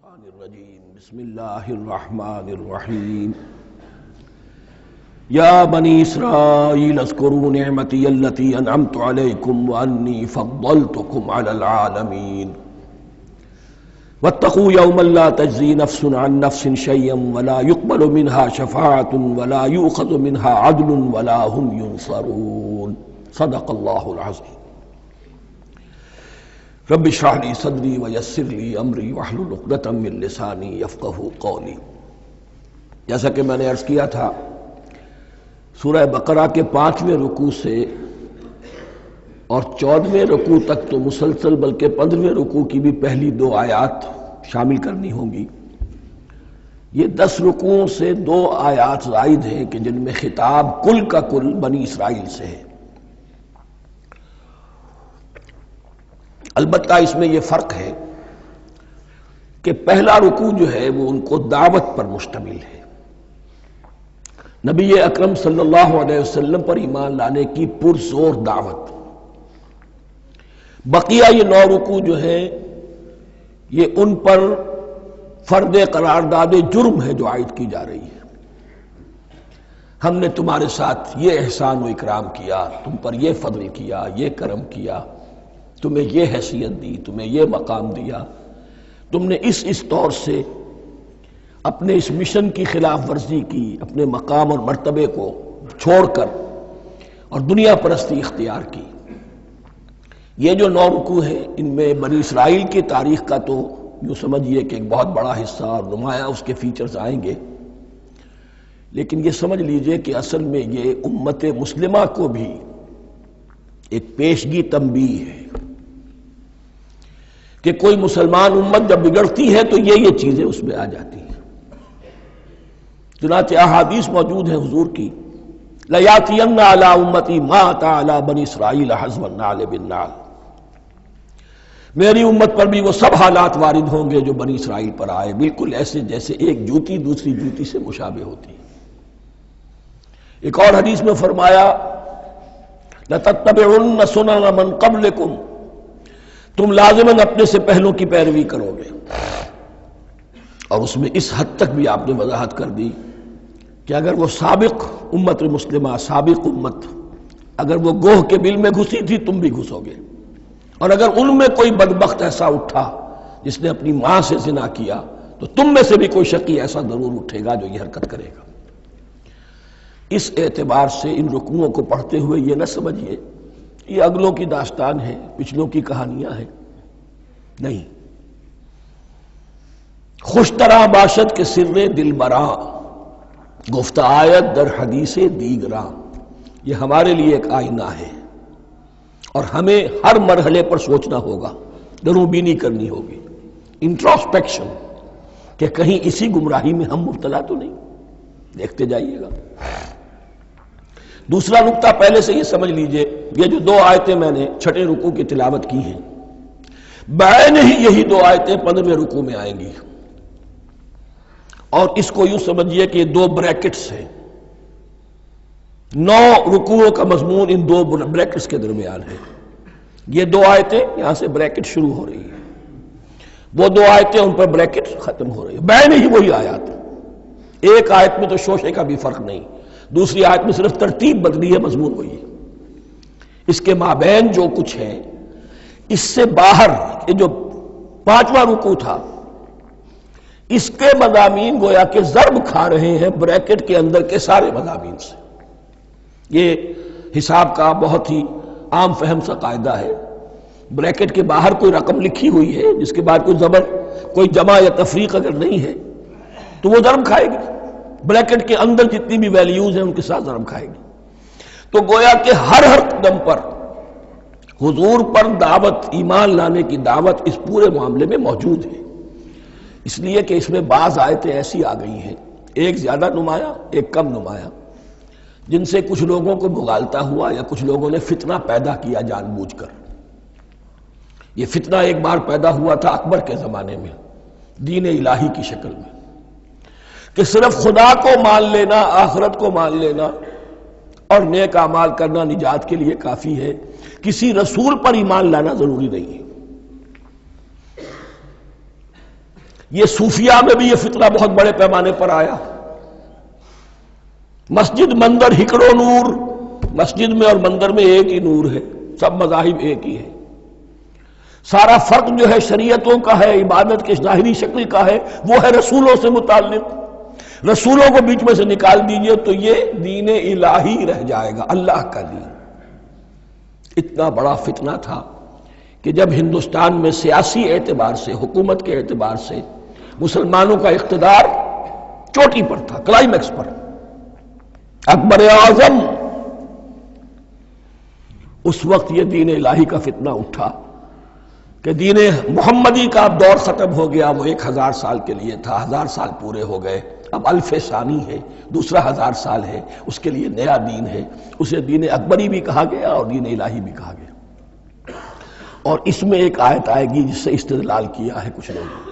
الشیطان الرجیم بسم اللہ الرحمن الرحیم یا بنی اسرائیل اذکروا نعمتی التی انعمت علیکم وانی فضلتکم علی العالمین واتقوا یوما لا تجزی نفس عن نفس شیئا ولا يقبل منها شفاعة ولا یؤخذ منها عدل ولا هم ینصرون صدق اللہ العظیم رب اشرح لی صدری ویسر لی امری واحلل عقدۃ من لسانی یفقہوا قولی۔ جیسا کہ میں نے عرض کیا تھا، سورہ بقرہ کے 5ویں رکوع سے اور 14ویں رکوع تک تو مسلسل، بلکہ 15ویں رکوع کی بھی پہلی 2 آیات شامل کرنی ہوں گی۔ یہ 10 رکوعوں سے 2 آیات زائد ہیں کہ جن میں خطاب کل کا کل بنی اسرائیل سے ہے۔ البتہ اس میں یہ فرق ہے کہ پہلا رکوع جو ہے وہ ان کو دعوت پر مشتمل ہے، نبی اکرم صلی اللہ علیہ وسلم پر ایمان لانے کی پرزور دعوت۔ بقیہ یہ 9 رکوع جو ہیں یہ ان پر فرد قرارداد جرم ہے جو عائد کی جا رہی ہے۔ ہم نے تمہارے ساتھ یہ احسان و اکرام کیا، تم پر یہ فضل کیا، یہ کرم کیا، تمہیں یہ حیثیت دی، تمہیں یہ مقام دیا، تم نے اس طور سے اپنے اس مشن کی خلاف ورزی کی، اپنے مقام اور مرتبے کو چھوڑ کر اور دنیا پرستی اختیار کی۔ یہ جو 9 رکوع ہیں ان میں بنی اسرائیل کی تاریخ کا تو یوں سمجھیے کہ ایک بہت بڑا حصہ اور نمایاں اس کے فیچرز آئیں گے، لیکن یہ سمجھ لیجئے کہ اصل میں یہ امت مسلمہ کو بھی ایک پیشگی تنبیہ ہے کہ کوئی مسلمان امت جب بگڑتی ہے تو یہ چیزیں اس میں آ جاتی ہیں۔ چنانچہ احادیث موجود ہیں حضور کی، لَيَأْتِيَنَّ عَلَىٰ أُمَّتِي مَا أَتَىٰ عَلَىٰ بَنِي إِسْرَائِيلَ حَزْوَ النَّعْلِ بِالنَّعْلِ، میری امت پر بھی وہ سب حالات وارد ہوں گے جو بنی اسرائیل پر آئے، بالکل ایسے جیسے ایک جوتی دوسری جوتی سے مشابہ ہوتی ہے۔ ایک اور حدیث میں فرمایا لَتَتَّبِعُنَّ سُنَنَ مَنْ قَبْلِكُمْ، تم لازماً اپنے سے پہلوں کی پیروی کرو گے۔ اور اس میں اس حد تک بھی آپ نے وضاحت کر دی کہ اگر وہ سابق امت مسلمہ، سابق امت، اگر وہ گوہ کے بل میں گھسی تھی تم بھی گھسو گے، اور اگر ان میں کوئی بدبخت ایسا اٹھا جس نے اپنی ماں سے زنا کیا تو تم میں سے بھی کوئی شقی ایسا ضرور اٹھے گا جو یہ حرکت کرے گا۔ اس اعتبار سے ان رکوعوں کو پڑھتے ہوئے یہ نہ سمجھیے یہ اگلوں کی داستان ہے، پچھلوں کی کہانیاں ہیں، نہیں۔ خوش طرح باشد کے سر دل براں، گفت آیت در حدیث دیگراں، یہ ہمارے لیے ایک آئینہ ہے اور ہمیں ہر مرحلے پر سوچنا ہوگا، دروں بینی کرنی ہوگی، انٹروسپیکشن، کہ کہیں اسی گمراہی میں ہم مبتلا تو نہیں۔ دیکھتے جائیے گا۔ دوسرا نقطہ پہلے سے یہ سمجھ لیجئے، یہ جو 2 آیتیں میں نے 6 رکوع کی تلاوت کی ہیں، بعین ہی یہی 2 آیتیں 15ویں رکوع میں آئیں گی، اور اس کو یوں سمجھیے کہ یہ 2 بریکٹس ہیں۔ 9 رکوعوں کا مضمون ان 2 بریکٹس کے درمیان ہے۔ یہ 2 آیتیں یہاں سے بریکٹ شروع ہو رہی ہیں، وہ 2 آیتیں ان پر بریکٹ ختم ہو رہی ہیں، بعین ہی وہی آیات۔ ایک آیت میں تو شوشے کا بھی فرق نہیں، دوسری آیت میں صرف ترتیب بدلی ہے، مضمون وہی ہے۔ اس کے مابین جو کچھ ہے، اس سے باہر یہ جو 5واں رکوع تھا، اس کے مضامین گویا کہ ضرب کھا رہے ہیں بریکٹ کے اندر کے سارے مضامین سے۔ یہ حساب کا بہت ہی عام فہم سا قاعدہ ہے، بریکٹ کے باہر کوئی رقم لکھی ہوئی ہے جس کے بعد کوئی زبر، کوئی جمع یا تفریق اگر نہیں ہے تو وہ ضرب کھائے گی، بریکٹ کے اندر جتنی بھی ویلیوز ہیں ان کے ساتھ ضرب کھائے گی۔ تو گویا کہ ہر قدم پر حضور پر دعوت، ایمان لانے کی دعوت اس پورے معاملے میں موجود ہے، اس لیے کہ اس میں بعض آیتیں ایسی آ گئی ہیں، ایک زیادہ نمایاں ایک کم نمایاں، جن سے کچھ لوگوں کو بغالتا ہوا یا کچھ لوگوں نے فتنہ پیدا کیا جان بوجھ کر۔ یہ فتنہ ایک بار پیدا ہوا تھا اکبر کے زمانے میں، دین الہی کی شکل میں، کہ صرف خدا کو مان لینا، آخرت کو مان لینا اور نیک اعمال کرنا نجات کے لیے کافی ہے، کسی رسول پر ایمان لانا ضروری نہیں ہے۔ یہ صوفیہ میں بھی یہ فتنہ بہت بڑے پیمانے پر آیا. مسجد مندر ہکڑو نور، مسجد میں اور مندر میں ایک ہی نور ہے، سب مذاہب ایک ہی ہے. سارا فرق جو ہے شریعتوں کا ہے، عبادت کے ظاہری شکل کا ہے، وہ ہے رسولوں سے متعلق. رسولوں کو بیچ میں سے نکال دیجئے تو یہ دین الہی رہ جائے گا، اللہ کا دین. اتنا بڑا فتنہ تھا کہ جب ہندوستان میں سیاسی اعتبار سے، حکومت کے اعتبار سے مسلمانوں کا اقتدار چوٹی پر تھا، کلائمیکس پر، اکبر اعظم، اس وقت یہ دین الہی کا فتنہ اٹھا کہ دین محمدی کا اب دور ختم ہو گیا. وہ 1000 سال کے لیے تھا، 1000 سال پورے ہو گئے، اب الف ثانی ہے، دوسرا 1000 سال ہے، اس کے لیے نیا دین ہے. اسے دین اکبری بھی کہا گیا اور دین الہی بھی کہا گیا. اور اس میں ایک آیت آئے گی جس سے استدلال کیا ہے کچھ لوگوں.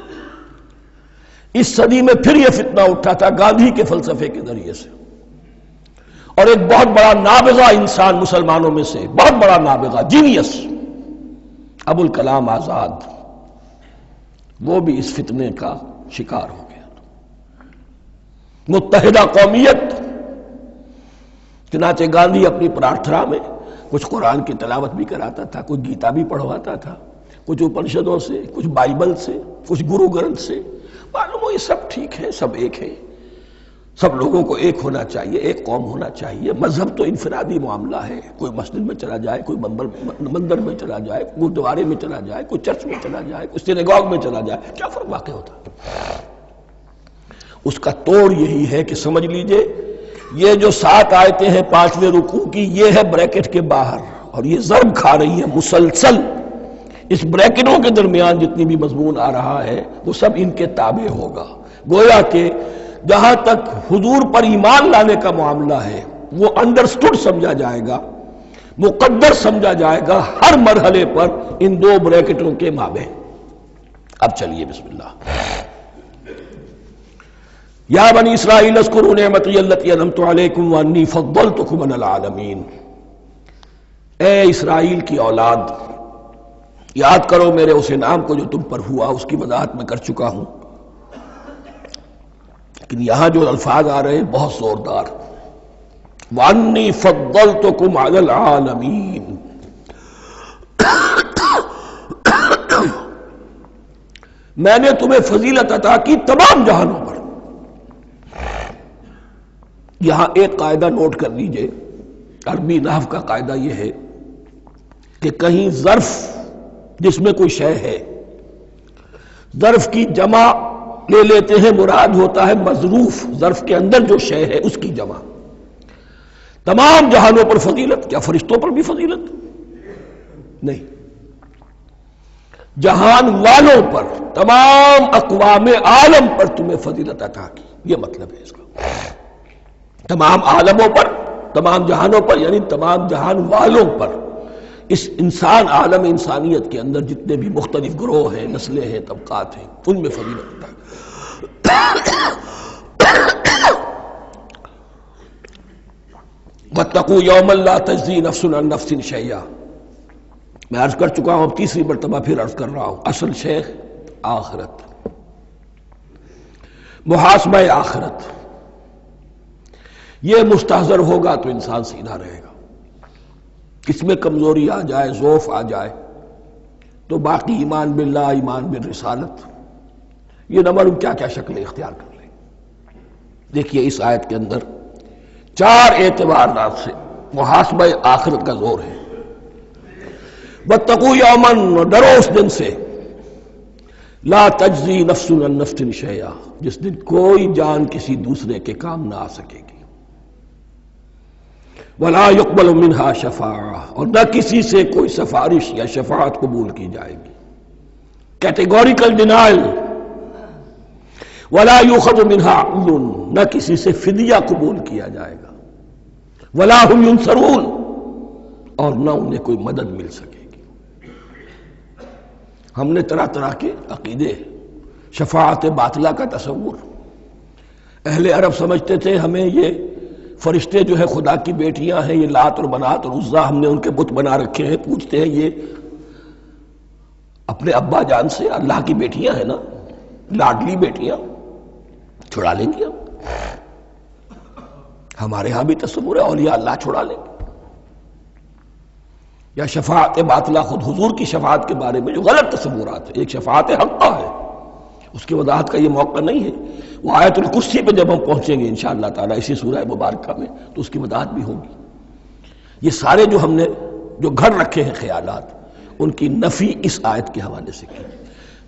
اس صدی میں پھر یہ فتنہ اٹھا تھا گاندھی کے فلسفے کے ذریعے سے، اور ایک بہت بڑا نابغہ انسان مسلمانوں میں سے، بہت بڑا نابغہ، جینیس، ابو الکلام آزاد، وہ بھی اس فتنے کا شکار ہو گیا. متحدہ قومیت. چنانچہ گاندھی اپنی پرارتھنا میں کچھ قرآن کی تلاوت بھی کراتا تھا، کچھ گیتا بھی پڑھواتا تھا، کچھ اپنشدوں سے، کچھ بائبل سے، کچھ گرو گرنتھ سے. معلوم ہو یہ سب ٹھیک ہے، سب ایک ہے، سب لوگوں کو ایک ہونا چاہیے، ایک قوم ہونا چاہیے. مذہب تو انفرادی معاملہ ہے، کوئی مسجد میں چلا جائے، کوئی مندر میں چلا جائے، گردوارے میں چلا جائے، کوئی چرچ میں چلا جائے، کوئی سینیگاگ میں چلا جائے، کیا فرق واقع ہوتا ہے؟ اس کا توڑ یہی ہے کہ سمجھ لیجئے یہ جو 7 آیتیں ہیں 5ویں رکوع کی، یہ ہے بریکٹ کے باہر، اور یہ ضرب کھا رہی ہے مسلسل. اس بریکٹوں کے درمیان جتنی بھی مضمون آ رہا ہے وہ سب ان کے تابع ہوگا. گویا کہ جہاں تک حضور پر ایمان لانے کا معاملہ ہے وہ انڈرسٹوڈ سمجھا جائے گا، مقدر سمجھا جائے گا ہر مرحلے پر ان 2 بریکٹوں کے مابین. اب چلیے بسم اللہ. یا بنی اسرائیل اذکروا نعمتی التی انعمت علیکم وانی فضلتکم علی العالمین. اے اسرائیل کی اولاد، یاد کرو میرے اس انعام کو جو تم پر ہوا. اس کی وضاحت میں کر چکا ہوں، لیکن یہاں جو الفاظ آ رہے ہیں بہت زوردار. وانی فضلتکم علی العالمین. میں نے تمہیں فضیلت عطا کی تمام جہانوں پر. یہاں ایک قاعدہ نوٹ کر لیجئے، عربی نحو کا قاعدہ یہ ہے کہ کہیں ظرف جس میں کوئی شے ہے، ظرف کی جمع لے لیتے ہیں، مراد ہوتا ہے مظروف، ظرف کے اندر جو شے ہے اس کی جمع. تمام جہانوں پر فضیلت، کیا فرشتوں پر بھی فضیلت؟ نہیں، جہان والوں پر، تمام اقوام عالم پر تمہیں فضیلت عطا کی، یہ مطلب ہے اس کا. تمام عالموں پر، تمام جہانوں پر، یعنی تمام جہان والوں پر. اس انسان عالم انسانیت کے اندر جتنے بھی مختلف گروہ ہیں، نسلیں ہیں، طبقات ہیں، ان میں فضیلت ہے. وَاتَّقُوا يَوْمًا لَا تَجْزِي نَفْسٌ عَن نَفْسٍ شَيْئًا. میں عرض کر چکا ہوں، اب تیسری مرتبہ پھر عرض کر رہا ہوں. اصل شیخ آخرت، محاسبہ آخرت. یہ مستحضر ہوگا تو انسان سیدھا رہے گا. اس میں کمزوری آ جائے، ضعف آ جائے تو باقی ایمان باللہ، ایمان بالرسالت، یہ نہ معلوم کیا کیا شکلیں اختیار کر لیں. دیکھیے اس آیت کے اندر 4 اعتبارات سے محاسبہ آخرت کا زور ہے. وَاتَّقُوا يَوْمًا، ڈرو اس دن سے، لا تجزی نفس عن نفس شیئا، جس دن کوئی جان کسی دوسرے کے کام نہ آ سکے گی. ولا يقبل منها شفاعہ، اور نہ کسی سے کوئی سفارش یا شفاعت قبول کی جائے گی. Categorical denial. ولا يؤخذ منها عدل، نہ کسی سے فدیہ قبول کیا جائے گا. ولا هم ينصرون، اور نہ انہیں کوئی مدد مل سکے گی. ہم نے طرح طرح کے عقیدے، شفاعت باطلہ کا تصور. اہل عرب سمجھتے تھے ہمیں یہ فرشتے جو ہے خدا کی بیٹیاں ہیں، یہ لات اور منات اور عزا ہم نے ان کے بت بنا رکھے ہیں، پوچھتے ہیں یہ اپنے ابا جان سے اللہ کی بیٹیاں ہیں نا. لاڈلی بیٹیاں چھڑا لیں گے ہمارے ہاں بھی تصور ہے اولیاء اللہ چھڑا لیں گے. یا شفاعت باطلہ، خود حضور کی شفاعت کے بارے میں جو غلط تصورات ہیں. ایک شفاعت حقہ ہے، اس کی وضاحت کا یہ موقع نہیں ہے. وہ آیت الکرسی پہ جب ہم پہنچیں گے انشاءاللہ تعالیٰ اسی سورہ مبارکہ میں تو اس کی وضاحت بھی ہوگی. یہ سارے جو ہم نے جو گھڑ رکھے ہیں خیالات، ان کی نفی اس آیت کے حوالے سے کی.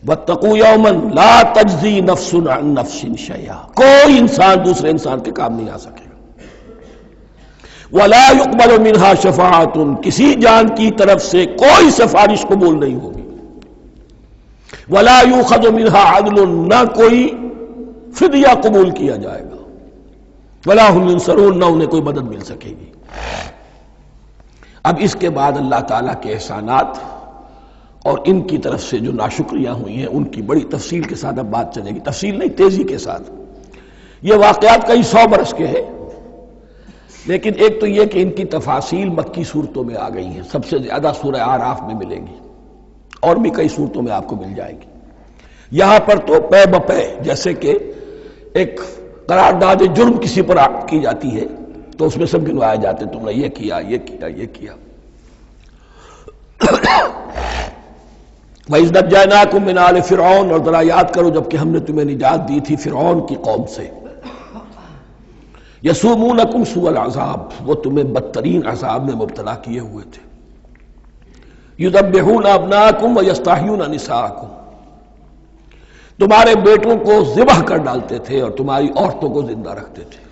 وَاتَّقُوا يَوْمًا لَا تَجْزِي نَفْسٌ عَن نَفْسٍ شَيْئًا، کوئی انسان دوسرے انسان کے کام نہیں آ سکے. وَلَا يُقْبَلُ مِنْهَا شَفَاعَةٌ، کسی جان کی طرف سے کوئی سفارش قبول نہیں ہوگی. وَلَا يُؤْخَذُ مِنْهَا عَدْلٌ، نہ کوئی فدیہ قبول کیا جائے گا. وَلَا هُمْ يُنصَرُونَ، نہ انہیں کوئی مدد مل سکے گی. اب اس کے بعد اللہ تعالیٰ کے احسانات اور ان کی طرف سے جو ناشکریاں ہوئی ہیں ان کی بڑی تفصیل کے ساتھ اب بات چلے گی. تفصیل نہیں، تیزی کے ساتھ. یہ واقعات کئی 100 برس کے ہیں، لیکن ایک تو یہ کہ ان کی تفاصیل مکی صورتوں میں آ گئی ہیں. سب سے زیادہ سورہ اعراف میں ملے گی، اور بھی کئی صورتوں میں آپ کو مل جائے گی. یہاں پر تو پے بپے، جیسے کہ ایک قرارداد جرم کسی پر کی جاتی ہے تو اس میں سب گنوائے جاتے ہیں، تم نے یہ کیا یہ کیا یہ کیا. وَإِذْ نَجَّيْنَاكُم مِّنْ آلِ فِرْعَوْنَ، اور ذرا یاد کرو جب کہ ہم نے تمہیں نجات دی تھی فرعون کی قوم سے. یسومونکم سوء العذاب، وہ تمہیں بدترین عذاب میں مبتلا کیے ہوئے تھے. یذبحون ابناءکم ویستحیون نساءکم، تمہارے بیٹوں کو ذبح کر ڈالتے تھے اور تمہاری عورتوں کو زندہ رکھتے تھے.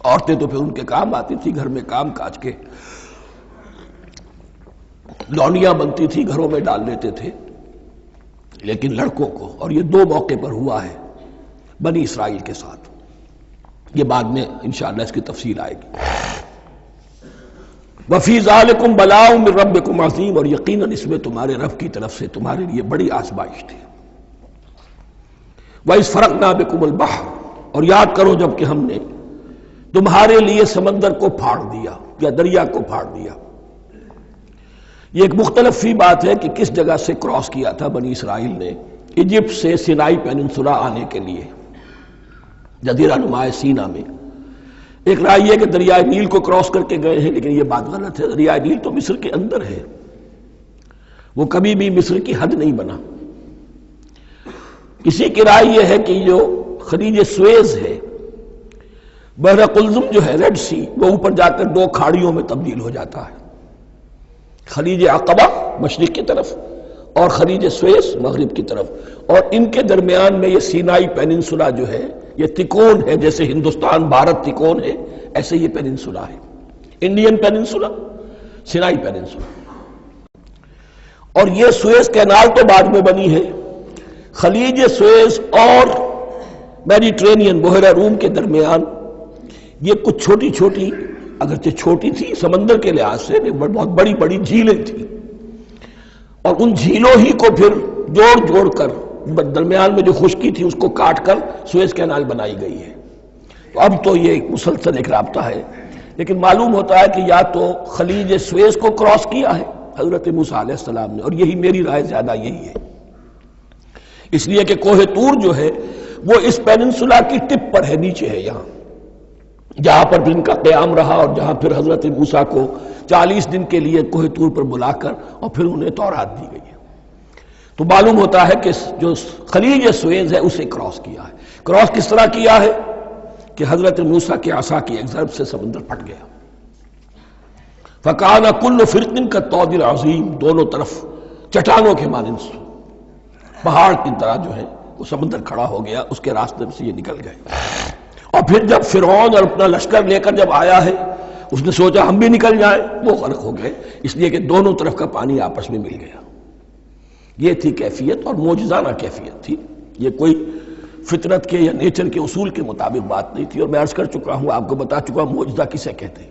عورتیں تو پھر ان کے کام آتی تھی، گھر میں کام کاج کے لونیاں بنتی تھی، گھروں میں ڈال لیتے تھے. لیکن لڑکوں کو، اور یہ 2 موقع پر ہوا ہے بنی اسرائیل کے ساتھ، یہ بعد میں انشاءاللہ اس کی تفصیل آئے گی. وَفِي ذَلِكُمْ بَلَاءٌ مِّن رَبِّكُمْ عَظِيمٌ، اور یقیناً اس میں تمہارے رب کی طرف سے تمہارے لیے بڑی آزمائش تھی. وَإِذْ فَرَقْنَا بِكُمُ الْبَحْرَ، اور یاد کرو جب کہ ہم نے تمہارے لیے سمندر کو پھاڑ دیا یا دریا کو پھاڑ دیا. یہ ایک مختلف فی بات ہے کہ کس جگہ سے کراس کیا تھا بنی اسرائیل نے ایجپٹ سے سینائی پیننسولا آنے کے لیے، جزیرہ نما سینا میں. ایک رائے یہ کہ دریائے نیل کو کراس کر کے گئے ہیں، لیکن یہ بات غلط ہے. دریائے نیل تو مصر کے اندر ہے، وہ کبھی بھی مصر کی حد نہیں بنا. کسی کی رائے یہ ہے کہ جو خلیج سویز ہے، بحر قلزم جو ہے ریڈ سی، وہ اوپر جا کر 2 کھاڑیوں میں تبدیل ہو جاتا ہے. خلیج عقبہ مشرق کی طرف اور خلیج سویز مغرب کی طرف، اور ان کے درمیان میں یہ سینائی پیننسولا جو ہے یہ تکون ہے. جیسے ہندوستان بھارت تکون ہے، ایسے یہ پیننسولا ہے، انڈین پیننسولا، سینائی پیننسولا. اور یہ سویز کینال تو بعد میں بنی ہے. خلیج سویز اور میڈیٹرینین بحیرہ روم کے درمیان یہ کچھ چھوٹی چھوٹی، اگرچہ چھوٹی تھی سمندر کے لحاظ سے، بہت بڑی بڑی جھیلیں تھیں، اور ان جھیلوں ہی کو پھر جوڑ جوڑ کر درمیان میں جو خشکی تھی اس کو کاٹ کر سویز کینال بنائی گئی ہے. تو اب تو یہ ایک مسلسل ایک رابطہ ہے، لیکن معلوم ہوتا ہے کہ یا تو خلیج سویز کو کراس کیا ہے حضرت موسیٰ علیہ السلام نے، اور یہی میری رائے زیادہ یہی ہے، اس لیے کہ کوہ طور جو ہے وہ اس پیننسولا کی ٹپ پر ہے، نیچے ہے یہاں، جہاں پر ان کا قیام رہا اور جہاں پھر حضرت موسیٰ کو 40 دن کے لیے کوہ طور پر بلا کر اور پھر انہیں تورات دی گئی ہے. تو معلوم ہوتا ہے کہ جو خلیج سویز ہے اسے کراس کیا ہے. کراس کس طرح کیا ہے کہ حضرت موسیٰ کے عصا کی ایک ضرب سے سمندر پھٹ گیا. فَكَانَ كُلُّ فِرْقٍ كَالطَّوْدِ الْعَظِيمِ، دونوں طرف چٹانوں کے مانند پہاڑ کی طرح جو ہے وہ سمندر کھڑا ہو گیا، اس کے راستے سے یہ نکل گئے. اور پھر جب فرعون اور اپنا لشکر لے کر جب آیا ہے، اس نے سوچا ہم بھی نکل جائیں، وہ غرق ہو گئے، اس لیے کہ دونوں طرف کا پانی آپس میں مل گیا. یہ تھی کیفیت، اور معجزانہ کیفیت تھی. یہ کوئی فطرت کے یا نیچر کے اصول کے مطابق بات نہیں تھی، اور میں عرض کر چکا ہوں، آپ کو بتا چکا ہوں معجزہ کسے کہتے ہیں.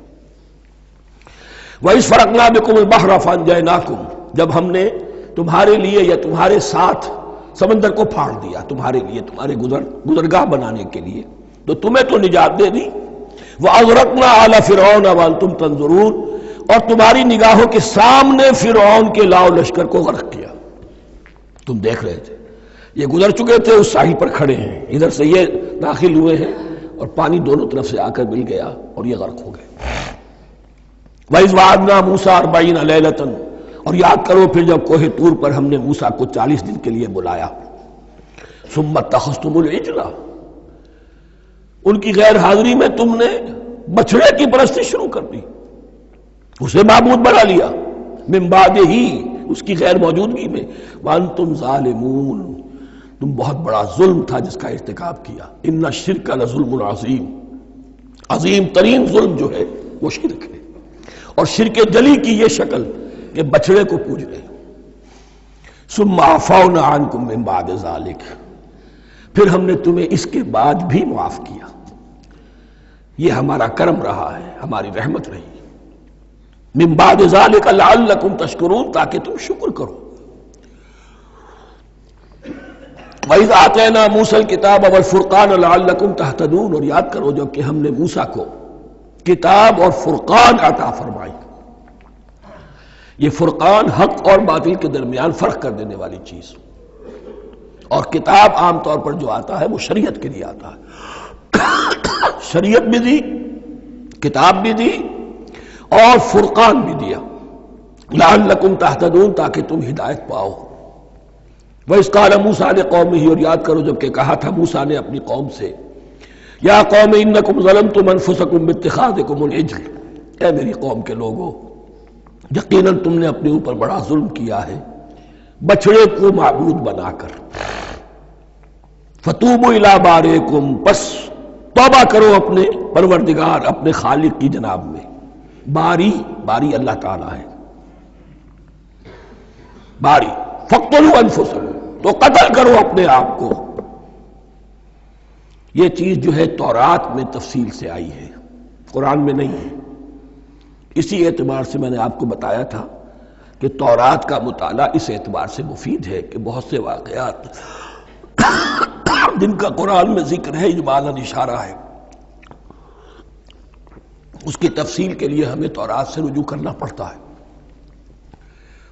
وَإِذْ فَرَقْنَا بِكُمُ الْبَحْرَ فَأَنْجَيْنَاكُمْ، جب ہم نے تمہارے لیے یا تمہارے ساتھ سمندر کو پھاڑ دیا، تمہارے لیے، تمہارے گزرگاہ بنانے کے لیے، تو تمہیں تو نجات دے دی. وَأَغْرَقْنَا آلَ فِرْعَوْنَ وَأَنْتُمْ تَنْظُرُونَ، اور تمہاری نگاہوں کے سامنے فرعون کے لاؤ لشکر کو غرق کیا، تم دیکھ رہے تھے. یہ گزر چکے تھے، اس ساحل پر کھڑے ہیں، ادھر سے یہ داخل ہوئے ہیں اور پانی دونوں طرف سے آ کر مل گیا اور یہ غرق ہو گئے۔ وَإِذْ وَعَدْنَا مُوسَىٰ 40 لَيْلَةً، اور یاد کرو پھر جب کوہ طور پر ہم نے موسیٰ کو 40 دن کے لیے بلایا۔ ثُمَّ اتَّخَذْتُمُ الْعِجْلَ، ان کی غیر حاضری میں تم نے بچڑے کی پرستی شروع کر دی، اسے معبود بنا لیا، من بعدہ، اس کی غیر موجودگی میں، وَأَنْتُمْ ظَالِمُونَ، تم بہت بڑا ظلم تھا جس کا ارتکاب کیا۔ ان الشرک لظلم عظیم، عظیم ترین ظلم جو ہے وہ شرک ہے، اور شرک جلی کی یہ شکل کہ بچڑے کو پوج رہے۔ ثم عفونا عنکم من بعد ذلک، پھر ہم نے تمہیں اس کے بعد بھی معاف کیا، یہ ہمارا کرم رہا ہے، ہماری رحمت رہی۔ من بعد ذلک لعلکم تشکرون، تاکہ تم شکر کرو۔ وَإِذْ آتَيْنَا مُوسَى الْكِتَابَ وَالْفُرْقَانَ لَعَلَّكُمْ تَهْتَدُونَ، اور یاد کرو جب کہ ہم نے موسیٰ کو کتاب اور فرقان عطا فرمائی۔ یہ فرقان حق اور باطل کے درمیان فرق کر دینے والی چیز، اور کتاب عام طور پر جو آتا ہے وہ شریعت کے لیے آتا ہے، شریعت بھی دی، کتاب بھی دی، اور فرقان بھی دیا، لعلکم تہتدون، تاکہ تم ہدایت پاؤ۔ وَإِذْ قَالَ مُوسَىٰ لِقَوْمِهِ، اور یاد کرو جب کہ کہا تھا موسیٰ نے اپنی قوم سے، یا قوم انکم ظلمتم انفسکم باتخاذکم العجل، اے میری قوم کے لوگو، یقیناً تم نے اپنے اوپر بڑا ظلم کیا ہے بچڑے کو معبود بنا کر۔ فتوبوا الی بارئکم، پس توبہ کرو اپنے پروردگار، اپنے خالق کی جناب میں۔ باری، باری اللہ تعالیٰ ہے، باری۔ فاقتلوا انفسکم، تو قتل کرو اپنے آپ کو۔ یہ چیز جو ہے تورات میں تفصیل سے آئی ہے، قرآن میں نہیں ہے۔ اسی اعتبار سے میں نے آپ کو بتایا تھا کہ تورات کا مطالعہ اس اعتبار سے مفید ہے کہ بہت سے واقعات جن کا قرآن میں ذکر ہے، اجمالاً اشارہ ہے، اس کی تفصیل کے لیے ہمیں تورات سے رجوع کرنا پڑتا ہے،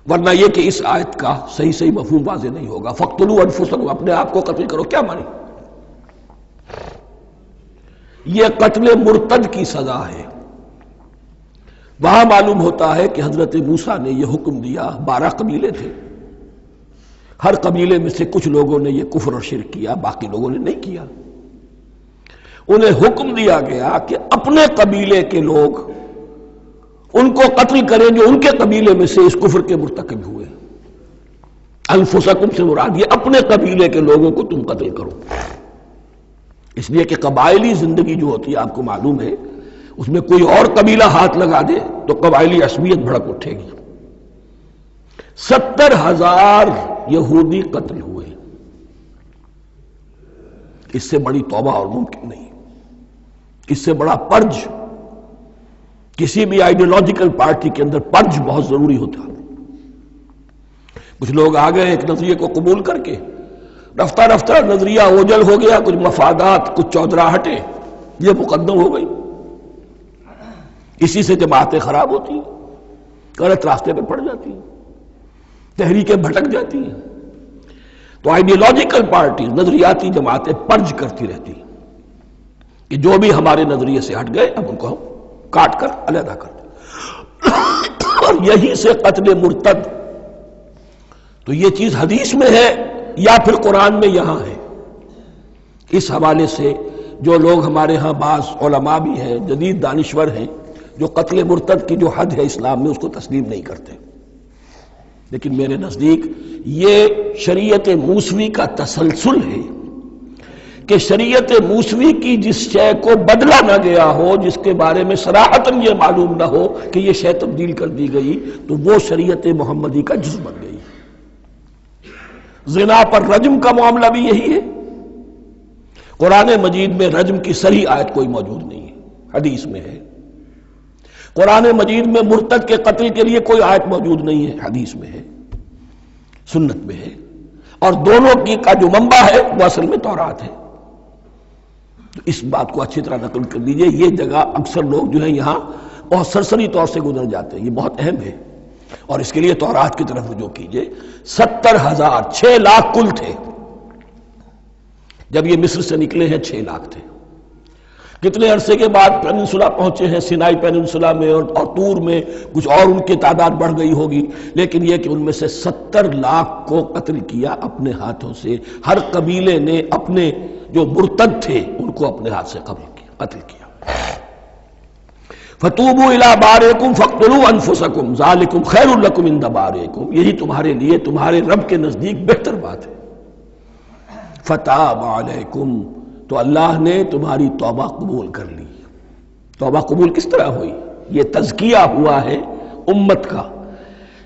ورنہ یہ کہ اس آیت کا صحیح مفہوم واضح نہیں ہوگا۔ فاقتلوا انفسکم، اپنے آپ کو قتل کرو، کیا مانی؟ یہ قتل مرتد کی سزا ہے۔ وہاں معلوم ہوتا ہے کہ حضرت موسیٰ نے یہ حکم دیا، 12 قبیلے تھے، ہر قبیلے میں سے کچھ لوگوں نے یہ کفر اور شرک کیا، باقی لوگوں نے نہیں کیا۔ انہیں حکم دیا گیا کہ اپنے قبیلے کے لوگ ان کو قتل کریں جو ان کے قبیلے میں سے اس کفر کے مرتکب ہوئے۔ انفسکم سے مراد یہ اپنے قبیلے کے لوگوں کو تم قتل کرو، اس لیے کہ قبائلی زندگی جو ہوتی ہے آپ کو معلوم ہے، اس میں کوئی اور قبیلہ ہاتھ لگا دے تو قبائلی عصبیت بھڑک اٹھے گی۔ 70,000 یہودی قتل ہوئے، اس سے بڑی توبہ اور ممکن نہیں، اس سے بڑا پرج، کسی بھی آئیڈیولوجیکل پارٹی کے اندر پرج بہت ضروری ہوتا ہے۔ کچھ لوگ آ گئے ایک نظریے کو قبول کر کے، رفتہ رفتہ نظریہ اوجل ہو گیا، کچھ مفادات، کچھ چودراہٹیں یہ مقدم ہو گئی، اسی سے جماعتیں خراب ہوتی ہیں، غلط راستے پہ پڑ جاتی ہیں، تحریکیں بھٹک جاتی ہیں۔ تو آئیڈیولوجیکل پارٹی، نظریاتی جماعتیں پرج کرتی رہتی ہیں کہ جو بھی ہمارے نظریے سے ہٹ گئے اب ان کو ہم کاٹ کر علیحدہ کر دیں، اور یہی سے قتل مرتد۔ تو یہ چیز حدیث میں ہے یا پھر قرآن میں یہاں ہے، اس حوالے سے جو لوگ ہمارے ہاں بعض علماء بھی ہیں، جدید دانشور ہیں، جو قتل مرتد کی جو حد ہے اسلام میں اس کو تسلیم نہیں کرتے، لیکن میرے نزدیک یہ شریعت موسوی کا تسلسل ہے کہ شریعت موسوی کی جس شے کو بدلا نہ گیا ہو، جس کے بارے میں صراحتاً یہ معلوم نہ ہو کہ یہ شے تبدیل کر دی گئی، تو وہ شریعت محمدی کا جز بن گئی۔ زنا پر رجم کا معاملہ بھی یہی ہے، قرآن مجید میں رجم کی صریح آیت کوئی موجود نہیں ہے، حدیث میں ہے۔ قرآن مجید میں مرتد کے قتل کے لیے کوئی آیت موجود نہیں ہے، حدیث میں ہے، سنت میں ہے، اور دونوں کی کا جو منبع ہے وہ اصل میں تورات ہے۔ تو اس بات کو اچھی طرح نقل کر لیجئے، یہ جگہ اکثر لوگ جو ہیں یہاں بہت سرسری طور سے گزر جاتے ہیں، یہ بہت اہم ہے، اور اس کے لیے تورات کی طرف رجوع کیجئے۔ 70,000، 6 لاکھ کل تھے، جب یہ مصر سے نکلے ہیں 6 لاکھ تھے. کتنے عرصے کے بعد پیننسولا پہنچے ہیں، سینائی پیننسولا میں اور طور میں کچھ اور ان کی تعداد بڑھ گئی ہوگی، لیکن یہ کہ ان میں سے 70 لاکھ کو قتل کیا اپنے ہاتھوں سے. ہر قبیلے نے اپنے جو مرتد تھے ان کو اپنے ہاتھ سے قتل کیا. فَتُوبُوا إِلَىٰ بَارِئِكُمْ فَاقْتُلُوا أَنفُسَكُمْ ذَلِكُمْ خَيْرٌ لَكُمْ عِندَ بَارِئِكُمْ، یہی تمہارے لیے تمہارے رب کے نزدیک بہتر بات ہے. فَتَابَ عَلَيْكُمْ، تو اللہ نے تمہاری توبہ قبول کر لی. توبہ قبول کس طرح ہوئی؟ یہ تزکیہ ہوا ہے امت کا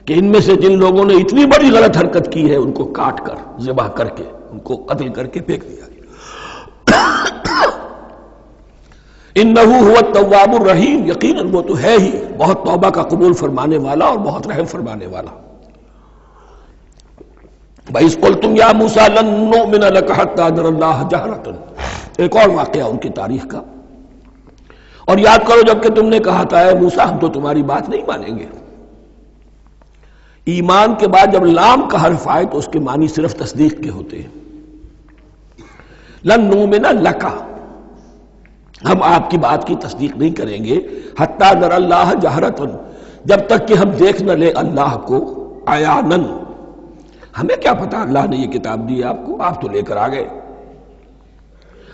کہ ان میں سے جن لوگوں نے اتنی بڑی غلط حرکت کی ہے ان کو کاٹ کر، ذبح کر کے، ان کو قتل کر کے پھینک دیا گیا. انہ هو التواب الرحیم، یقیناً وہ تو ہے ہی بہت توبہ کا قبول فرمانے والا اور بہت رحم فرمانے والا. وَإِذْ قُلْتُمْ يَا مُوسَىٰ لَن نُّؤْمِنَ لَكَ حَتَّىٰ نَرَى اللَّهَ جَهْرَةً، ایک اور واقعہ ان کی تاریخ کا. اور یاد کرو جب کہ تم نے کہا تھا اے موسیٰ ہم تو تمہاری بات نہیں مانیں گے. ایمان کے بعد جب لام کا حرف آئے تو اس کے معنی صرف تصدیق کے ہوتے ہیں. لن نؤمن لک، ہم آپ کی بات کی تصدیق نہیں کریں گے حتی نر اللہ جہرتن، جب تک کہ ہم دیکھ نہ لیں اللہ کو عیانن. ہمیں کیا پتا اللہ نے یہ کتاب دی آپ کو، آپ تو لے کر آ گئے.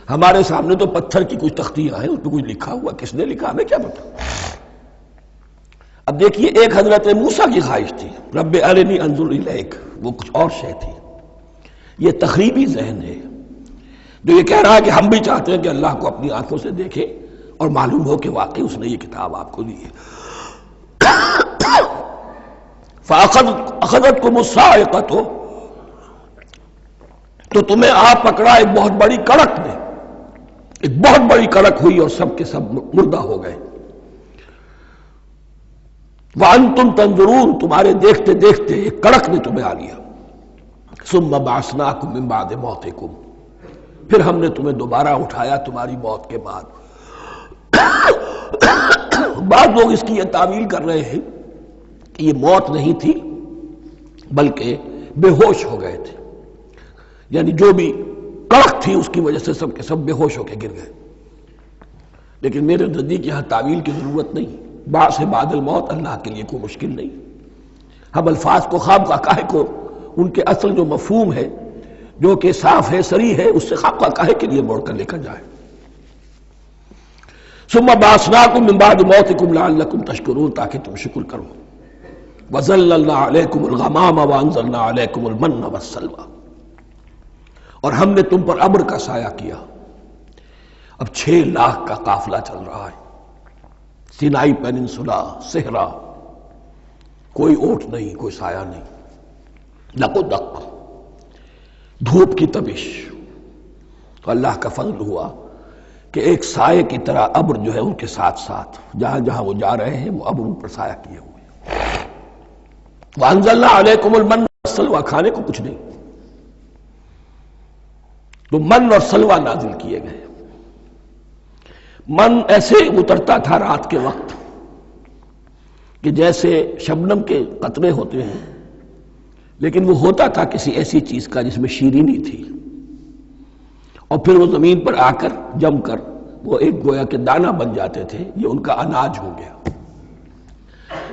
ہمارے سامنے تو پتھر کی کچھ تختیاں ہیں، اس پہ کچھ لکھا ہوا، کس نے لکھا ہمیں کیا پتا. اب دیکھیے ایک حضرت موسیٰ کی خواہش تھی رب ارنی انظر الیک، وہ کچھ اور شے تھی. یہ تخریبی ذہن ہے جو یہ کہہ رہا ہے کہ ہم بھی چاہتے ہیں کہ اللہ کو اپنی آنکھوں سے دیکھیں اور معلوم ہو کہ واقعی اس نے یہ کتاب آپ کو دی ہے. فَأَخَذَتْكُمُ الصَّاعِقَةُ، تو تمہیں آپ پکڑا ایک بہت بڑی کڑک نے، ایک بہت بڑی کڑک ہوئی اور سب کے سب مردہ ہو گئے. وَأَنْتُمْ تَنظُرُونَ، تمہارے دیکھتے دیکھتے ایک کڑک نے تمہیں آ لیا. ثُمَّ بَعَثْنَاكُمْ مِنْ بَعْدِ مَوْتِكُمْ، پھر ہم نے تمہیں دوبارہ اٹھایا تمہاری موت کے بعد. بعض لوگ اس کی یہ تعویل کر رہے ہیں کہ یہ موت نہیں تھی بلکہ بے ہوش ہو گئے تھے، یعنی جو بھی کڑک تھی اس کی وجہ سے سب کے سب بے ہوش ہو کے گر گئے. لیکن میرے نزدیک یہاں تعویل کی ضرورت نہیں. بعد سے بعد الموت اللہ کے لیے کوئی مشکل نہیں. ہم الفاظ کو خواب کا کاہے کو ان کے اصل جو مفہوم ہے جو کہ صاف ہے صریح ہے اس سے خواب کا کاہے کے لیے موڑ کر لے کر جائے. ثم بعثناکم من بعد موتکم لعلکم تشکرون، تاکہ تم شکر کرو. وظللنا علیکم الغمام وانزلنا علیکم المن والسلوى، اور ہم نے تم پر ابر کا سایہ کیا. اب 6 لاکھ کا قافلہ چل رہا ہے، سینائی پیننسولا، صحرا، کوئی اوٹ نہیں، کوئی سایہ نہیں، دق و دق، دھوپ کی تبش. تو اللہ کا فضل ہوا کہ ایک سائے کی طرح ابر جو ہے ان کے ساتھ ساتھ جہاں جہاں وہ جا رہے ہیں وہ ابر ان پر سایہ کیے ہوئے. وَأَنزَلْنَا عَلَيْكُمُ الْمَنَّ وَالسَّلْوَىٰ، کھانے کو کچھ نہیں تو من اور سلوہ نازل کیے گئے. من ایسے اترتا تھا رات کے وقت کہ جیسے شبنم کے قطرے ہوتے ہیں، لیکن وہ ہوتا تھا کسی ایسی چیز کا جس میں شیرینی تھی، اور پھر وہ زمین پر آ کر جم کر وہ ایک گویا کے دانہ بن جاتے تھے. یہ ان کا اناج ہو گیا.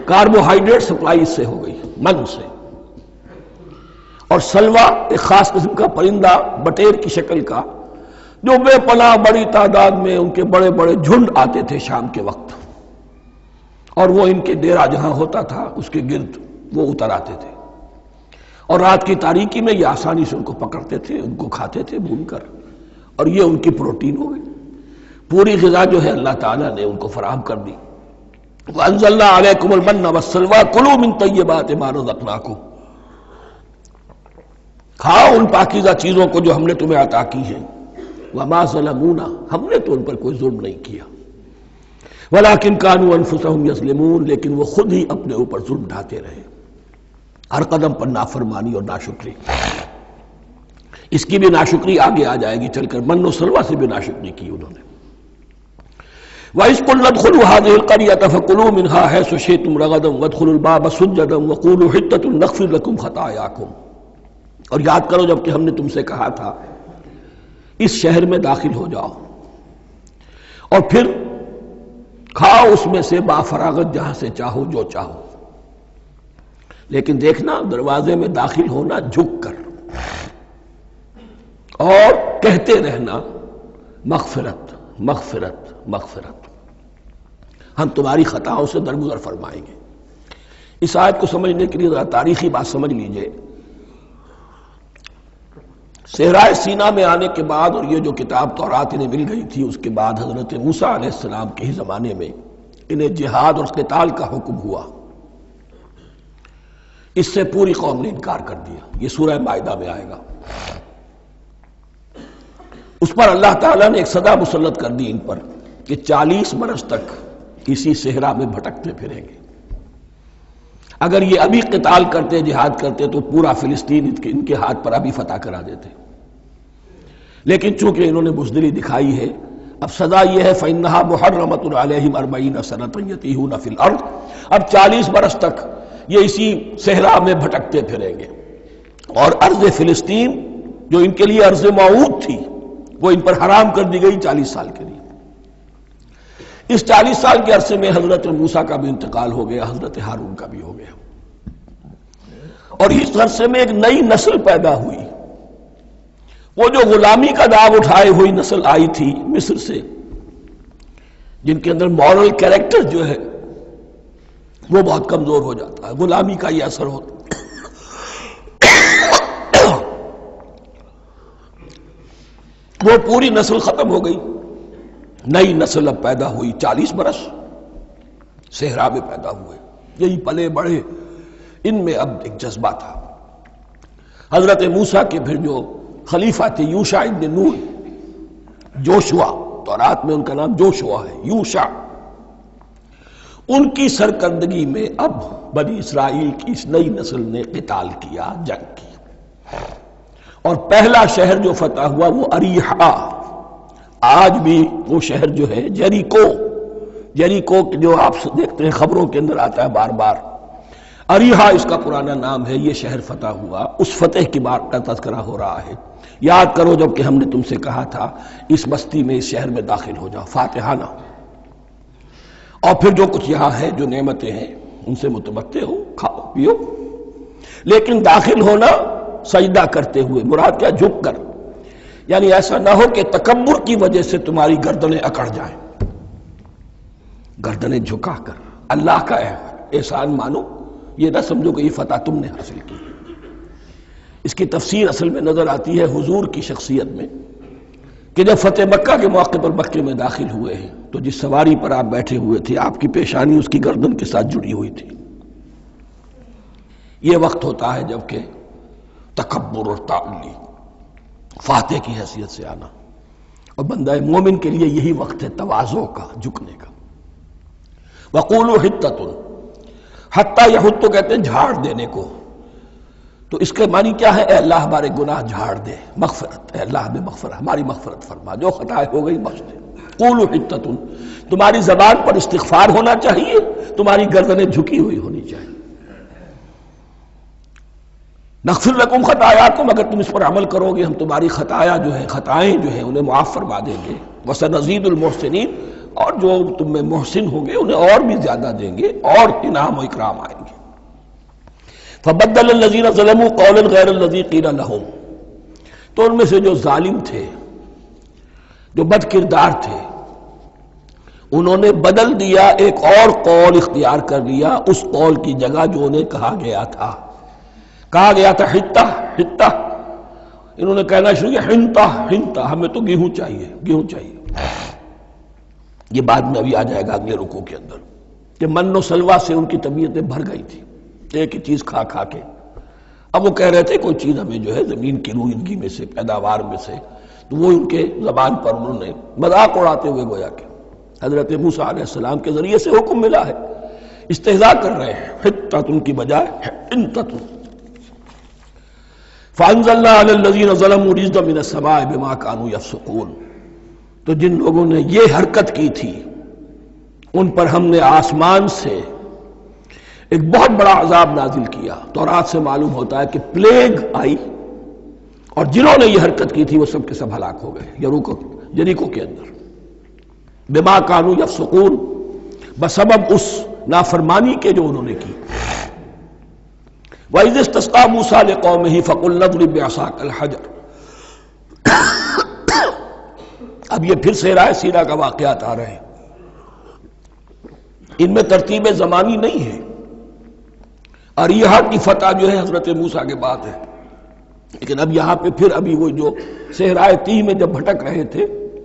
کاربوہائیڈریٹ سپلائی اس سے ہو گئی، من سے. اور سلوہ ایک خاص قسم کا پرندہ بٹیر کی شکل کا جو بے پناہ بڑی تعداد میں ان کے بڑے بڑے جھنڈ آتے تھے شام کے وقت، اور وہ ان کے ڈیرا جہاں ہوتا تھا اس کے گرد وہ اتر آتے تھے، اور رات کی تاریکی میں یہ آسانی سے ان کو پکڑتے تھے، ان کو کھاتے تھے بھون کر، اور یہ ان کی پروٹین ہو گئی. پوری غذا جو ہے اللہ تعالیٰ نے ان کو فراہم کر دی. وَأَنزَلْنَا عَلَيْكُمُ الْمَنَّ وَالسَّلْوَىٰ كُلُوا مِن طَيِّبَاتِ مَا رَزَقْنَاكُمْ، کھاؤ ان پاکیزہ چیزوں کو جو ہم نے تمہیں عطا کی ہیں. وَمَا ظَلَمُونَا، ہم نے تو ان پر کوئی ظلم نہیں کیا. وَلَٰكِن كَانُوا أَنفُسَهُمْ يَظْلِمُونَ، لیکن وہ خود ہی اپنے اوپر ظلم ڈھاتے رہے، ہر قدم پر نافرمانی اور ناشکری. اس کی بھی ناشکری آگے آ جائے گی چل کر، من و سلوہ سے بھی ناشکری کی انہوں نے. وَإِذْ قُلْنَا ادْخُلُوا هَٰذِهِ الْقَرْيَةَ فَكُلُوا مِنْهَا حَيْثُ شِئْتُمْ رَغَدًا وَادْخُلُوا الْبَابَ سُجَّدًا وَقُولُوا حِطَّةٌ نَغْفِرْ لَكُمْ خَطَايَاكُمْ. اور یاد کرو جب کہ ہم نے تم سے کہا تھا اس شہر میں داخل ہو جاؤ اور پھر کھاؤ اس میں سے بافراغت جہاں سے چاہو جو چاہو، لیکن دیکھنا دروازے میں داخل ہونا جھک کر اور کہتے رہنا مغفرت مغفرت مغفرت، ہم تمہاری خطاؤں سے درگزر فرمائیں گے۔ اس آیت کو سمجھنے کے لیے ذرا تاریخی بات سمجھ لیجئے۔ صحرائے سینا میں آنے کے بعد اور یہ جو کتاب تورات انہیں مل گئی تھی، اس کے بعد حضرت موسیٰ علیہ السلام کے ہی زمانے میں انہیں جہاد اور قتال کا حکم ہوا۔ اس سے پوری قوم نے انکار کر دیا، یہ سورہ مائدہ میں آئے گا۔ اس پر اللہ تعالیٰ نے ایک سزا مسلط کر دی ان پر کہ 40 برس تک اسی صحرا میں بھٹکتے پھریں گے۔ اگر یہ ابھی قتال کرتے، جہاد کرتے، تو پورا فلسطین ان کے ہاتھ پر ابھی فتح کرا دیتے، لیکن چونکہ انہوں نے بزدلی دکھائی ہے، اب سزا یہ ہے فَإِنَّهَا مُحَرَّمَةٌ عَلَيْهِمْ 40 سَنَةً يَتِيهُونَ فِي الْأَرْضِ، اب 40 برس تک یہ اسی صحرا میں بھٹکتے پھریں گے، اور ارض فلسطین جو ان کے لیے ارض موعود تھی وہ ان پر حرام کر دی گئی 40 سال کے لیے۔ اس 40 سال کے عرصے میں حضرت موسیٰ کا بھی انتقال ہو گیا، حضرت ہارون کا بھی ہو گیا، اور اس عرصے میں ایک نئی نسل پیدا ہوئی۔ وہ جو غلامی کا داغ اٹھائے ہوئی نسل آئی تھی مصر سے، جن کے اندر مورل کیریکٹر جو ہے وہ بہت کمزور ہو جاتا ہے، غلامی کا یہ اثر ہوتا ہے۔ وہ پوری نسل ختم ہو گئی، نئی نسل اب پیدا ہوئی، 40 برس صحرا میں پیدا ہوئے، یہی پلے بڑھے، ان میں اب ایک جذبہ تھا۔ حضرت موسیٰ کے پھر جو خلیفہ تھے یوشع ابن نون، جوشوا، تورات میں ان کا نام جوشوا ہے، یوشع، ان کی سرکردگی میں اب بنی اسرائیل کی اس نئی نسل نے قتال کیا، جنگ کی، اور پہلا شہر جو فتح ہوا وہ اریحا۔ آج بھی وہ شہر جو ہے جیریکو جو آپ دیکھتے ہیں خبروں کے اندر آتا ہے بار بار، اریحا اس کا پرانا نام ہے، یہ شہر فتح ہوا۔ اس فتح کی بات کا تذکرہ ہو رہا ہے۔ یاد کرو جب کہ ہم نے تم سے کہا تھا اس بستی میں، اس شہر میں داخل ہو جاؤ، فاتحانہ، اور پھر جو کچھ یہاں ہے، جو نعمتیں ہیں ان سے متمتع ہو، کھاؤ پیو، لیکن داخل ہونا سجدہ کرتے ہوئے، مراد کیا؟ جھک کر، یعنی ایسا نہ ہو کہ تکبر کی وجہ سے تمہاری گردنیں اکڑ جائیں، گردنیں جھکا کر اللہ کا احسان مانو، یہ نہ سمجھو کہ یہ فتح تم نے حاصل کی۔ اس کی تفسیر اصل میں نظر آتی ہے حضور کی شخصیت میں، کہ جب فتح مکہ کے موقع پر مکے میں داخل ہوئے ہیں تو جس سواری پر آپ بیٹھے ہوئے تھے، آپ کی پیشانی اس کی گردن کے ساتھ جڑی ہوئی تھی۔ یہ وقت ہوتا ہے جب کہ تکبر اور تعلی، فاتح کی حیثیت سے آنا، اور بندہ مومن کے لیے یہی وقت ہے تواضع کا، جھکنے کا۔ وَقُولُوا حِطَّةٌ، حتیٰ یحط کہتے ہیں جھاڑ دینے کو، تو اس کے معنی کیا ہے؟ اے اللہ ہمارے گناہ جھاڑ دے، مغفرت، اے اللہ ہمیں مغفرت، ہماری مغفرت فرما، جو خطائیں ہو گئی بخش دے۔ قولوا حِطَّةٌ، تمہاری زبان پر استغفار ہونا چاہیے، تمہاری گردنیں جھکی ہوئی ہونی چاہیے۔ نغفر لکم خطایاکم، اگر تم اس پر عمل کرو گے ہم تمہاری خطائیں جو ہیں انہیں معاف فرما دیں گے۔ وسنزید المحسنین، اور جو تم میں محسن ہوں گے انہیں اور بھی زیادہ دیں گے، اور انعام و اکرام آئیں گے۔ فبدل الذین ظلموا قولا غیر الذی قیل لہم، تو ان میں سے جو ظالم تھے، جو بد کردار تھے، انہوں نے بدل دیا، ایک اور قول اختیار کر لیا اس قول کی جگہ جو انہیں کہا گیا تھا۔ کہا گیا تھا حتہ حتہ، انہوں نے کہنا شروع کیا حنطہ حنطہ، ہمیں تو گیہوں چاہیے، گیہوں چاہیے۔ یہ بعد میں ابھی آ جائے گا اگلے رکوع کے اندر، کہ من و سلوہ سے ان کی طبیعتیں بھر گئی تھی ایک ہی چیز کھا کھا کے۔ اب وہ کہہ رہے تھے کوئی چیز ہمیں جو ہے زمین کی روئیدگی میں سے، پیداوار میں سے، تو وہ ان کے زبان پر انہوں نے مذاق اڑاتے ہوئے گویا کہ حضرت موسیٰ علیہ السلام کے ذریعے سے حکم ملا ہے، استہزاء کر رہے ہیں، حتۃ کی بجائے حنطۃ۔ فَأَنزَلْنَا عَلَى الَّذِينَ ظَلَمُوا رِجْزًا مِنَ السَّمَاءِ بِمَا كَانُوا يَفْسُقُونَ، تو جن لوگوں نے یہ حرکت کی تھی ان پر ہم نے آسمان سے ایک بہت بڑا عذاب نازل کیا۔ تورات سے معلوم ہوتا ہے کہ پلیگ آئی اور جنہوں نے یہ حرکت کی تھی وہ سب کے سب ہلاک ہو گئے یریکو کے اندر، بما کانوا یفسقون، بسبب اس نافرمانی کے جو انہوں نے کی۔ وَإِذِ اسْتَسْقَىٰ مُوسَىٰ لِقَوْمِهِ فَقُلْنَا اضْرِب بِّعَصَاكَ الْحَجَرَ۔ اب یہ پھر صحرائے سینا کا واقعات آ رہے ہیں، ان میں ترتیب زمانی نہیں ہے۔ اریحا کی فتح جو ہے حضرت موسیٰ کے بعد ہے، لیکن اب یہاں پہ پھر ابھی وہ جو صحرائے تیہ میں جب بھٹک رہے تھے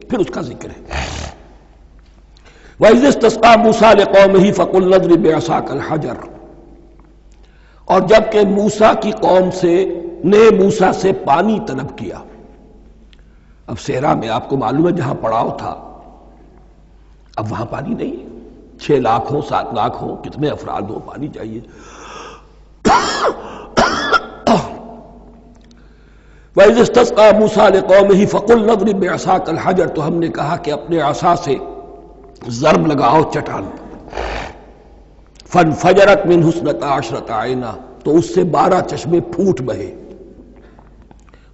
پھر اس کا ذکر ہے۔ وَإِذِ اسْتَسْقَىٰ مُوسَىٰ لِقَوْمِهِ فَقُلْنَا اضْرِب بِّعَصَاكَ الْحَجَرَ، اور جب کہ موسیٰ کی قوم نے موسیٰ سے پانی طلب کیا۔ اب صحرا میں آپ کو معلوم ہے جہاں پڑاؤ تھا اب وہاں پانی نہیں ہے، 6 لاکھ ہو 7 لاکھ ہو کتنے افراد ہو پانی چاہیے۔ وَإِذِ اسْتَسْقَىٰ مُوسَىٰ لِقَوْمِهِ فَقُلْنَا اضْرِب بِّعَصَاكَ الْحَجَرَ، تو ہم نے کہا کہ اپنے عصا سے ضرب لگاؤ چٹان پر۔ فَانْفَجَرَتْ مِنْهُ اثْنَتَا عَشْرَةَ عَيْنًا، تو اس سے 12 چشمے پھوٹ بہے۔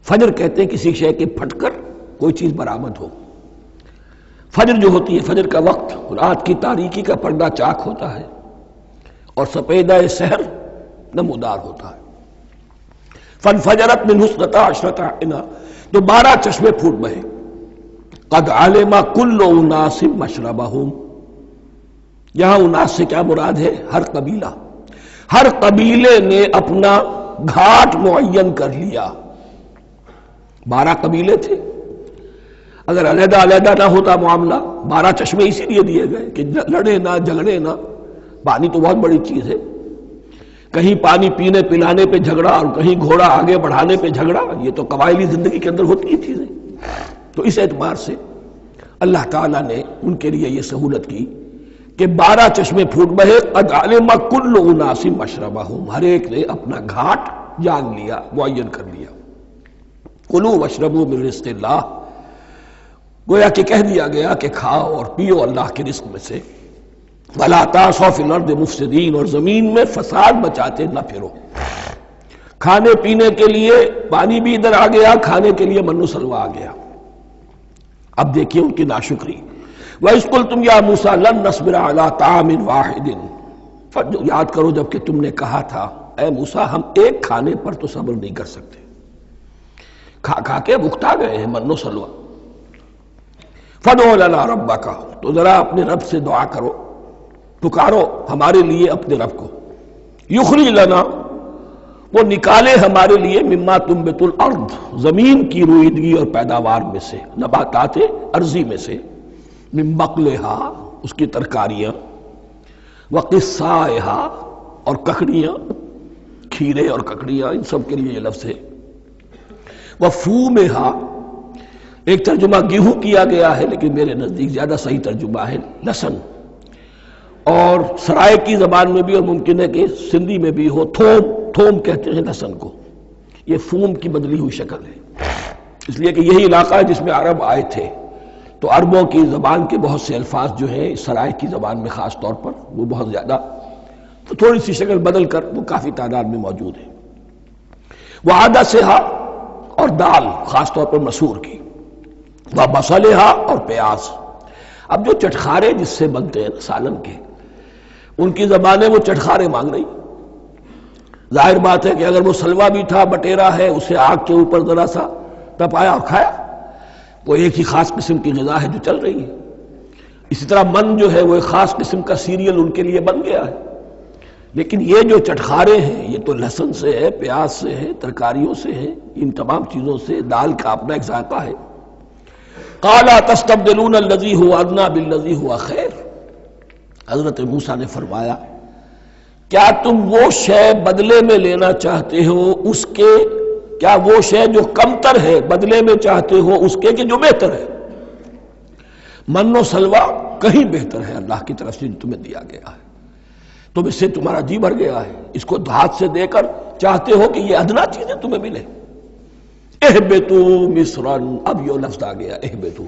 فجر کہتے ہیں کسی شے کے پھٹ کر کوئی چیز برآمد ہو۔ فجر جو ہوتی ہے، فجر کا وقت رات کی تاریکی کا پردہ چاک ہوتا ہے اور سپیدہ سحر نمودار ہوتا ہے۔ فَانْفَجَرَتْ مِنْهُ اثْنَتَا عَشْرَةَ عَيْنًا، تو 12 چشمے پھوٹ بہے۔ قَدْ عَلِمَ كُلُّ أُنَاسٍ مَشْرَبَهُمْ، یہاں اناس سے کیا مراد ہے؟ ہر قبیلہ، ہر قبیلے نے اپنا گھاٹ معین کر لیا۔ 12 قبیلے تھے، اگر علیحدہ علیحدہ نہ ہوتا معاملہ، 12 چشمے اسی لیے دیے گئے کہ لڑے نہ جھگڑے نہ۔ پانی تو بہت بڑی چیز ہے، کہیں پانی پینے پلانے پہ جھگڑا اور کہیں گھوڑا آگے بڑھانے پہ جھگڑا، یہ تو قبائلی زندگی کے اندر ہوتی ہیں چیزیں۔ تو اس اعتبار سے اللہ تعالیٰ نے ان کے لیے یہ سہولت کی کہ 12 چشمے پھوٹ بہے۔ قد علم کل اناس مشربہم، ہر ایک نے اپنا گھاٹ جان لیا، معین کر لیا۔ کلوا واشربوا من رزق اللہ، گویا کہ کہہ دیا گیا کہ کھاؤ اور پیو اللہ کے رزق میں سے۔ ولا تعثوا فی الارض مفسدین، اور زمین میں فساد مچاتے نہ پھرو۔ کھانے پینے کے لیے پانی بھی ادھر آ گیا، کھانے کے لیے من و سلوہ آ گیا۔ اب دیکھیے ان کی ناشکری۔ وَإِذْ قُلْتُمْ يَا مُوسَىٰ لَن نَّصْبِرَ عَلَىٰ طَعَامٍ وَاحِدٍ، یاد کرو جب کہ تم نے کہا تھا اے موسیٰ ہم ایک کھانے پر تو صبر نہیں کر سکتے، کھا کھا کے بکتا گئے ہیں من و سلوہ۔ فَادْعُ لَنَا رَبَّكَ، تو ذرا اپنے رب سے دعا کرو، پکارو ہمارے لیے اپنے رب کو۔ یخرج لنا، وہ نکالے ہمارے لیے مما تنبت الارض، زمین کی روئیدگی اور پیداوار میں سے، نباتات ارضی میں سے، من بقلہا اس کی ترکاریاں، وقصائہا اور ککڑیاں، کھیرے اور ککڑیاں، ان سب کے لیے یہ لفظ ہے۔ وفومہا، ایک ترجمہ گیہوں کیا گیا ہے لیکن میرے نزدیک زیادہ صحیح ترجمہ ہے لہسن، اور سرائکی زبان میں بھی اور ممکن ہے کہ سندھی میں بھی ہو تھوم، تھوم کہتے ہیں لہسن کو، یہ فوم کی بدلی ہوئی شکل ہے، اس لیے کہ یہی علاقہ ہے جس میں عرب آئے تھے، تو عربوں کی زبان کے بہت سے الفاظ جو ہیں سرائکی زبان میں خاص طور پر وہ بہت زیادہ تو تھوڑی سی شکل بدل کر وہ کافی تعداد میں موجود ہے۔ وعدسہا، اور دال خاص طور پر مسور کی، وبصلہا، اور پیاز۔ اب جو چٹخارے جس سے بنتے ہیں سالن کے، ان کی زبانیں وہ چٹخارے مانگ رہی۔ ظاہر بات ہے کہ اگر وہ سلوا بھی تھا، بٹیرا ہے، اسے آگ کے اوپر ذرا سا تپایا اور کھایا، وہ ایک ہی خاص قسم کی غذا ہے جو چل رہی ہے۔ اسی طرح من جو ہے وہ ایک خاص قسم کا سیریل ان کے لیے بن گیا ہے، لیکن یہ جو چٹخارے ہیں یہ تو لہسن سے ہے، پیاز سے ہے، ترکاریوں سے ہے، ان تمام چیزوں سے، دال کا اپنا ایک ذائقہ ہے۔ قَالَ تَسْتَبْدِلُونَ الَّذِي هُوَ أَدْنَىٰ بِالَّذِي هُوَ خَيْرٌ، حضرت موسیٰ نے فرمایا کیا تم وہ شے بدلے میں لینا چاہتے ہو اس کے، کیا وہ شے جو کمتر ہے بدلے میں چاہتے ہو اس کے کہ جو بہتر ہے؟ من و سلوہ کہیں بہتر ہے اللہ کی طرف سے جو تمہیں دیا گیا ہے، تم اس سے تمہارا جی بھر گیا ہے، اس کو ہاتھ سے دے کر چاہتے ہو کہ یہ ادنا چیزیں تمہیں ملے۔ اہبتو مصرن، اب یہ لفظ آ گیا اہبتو،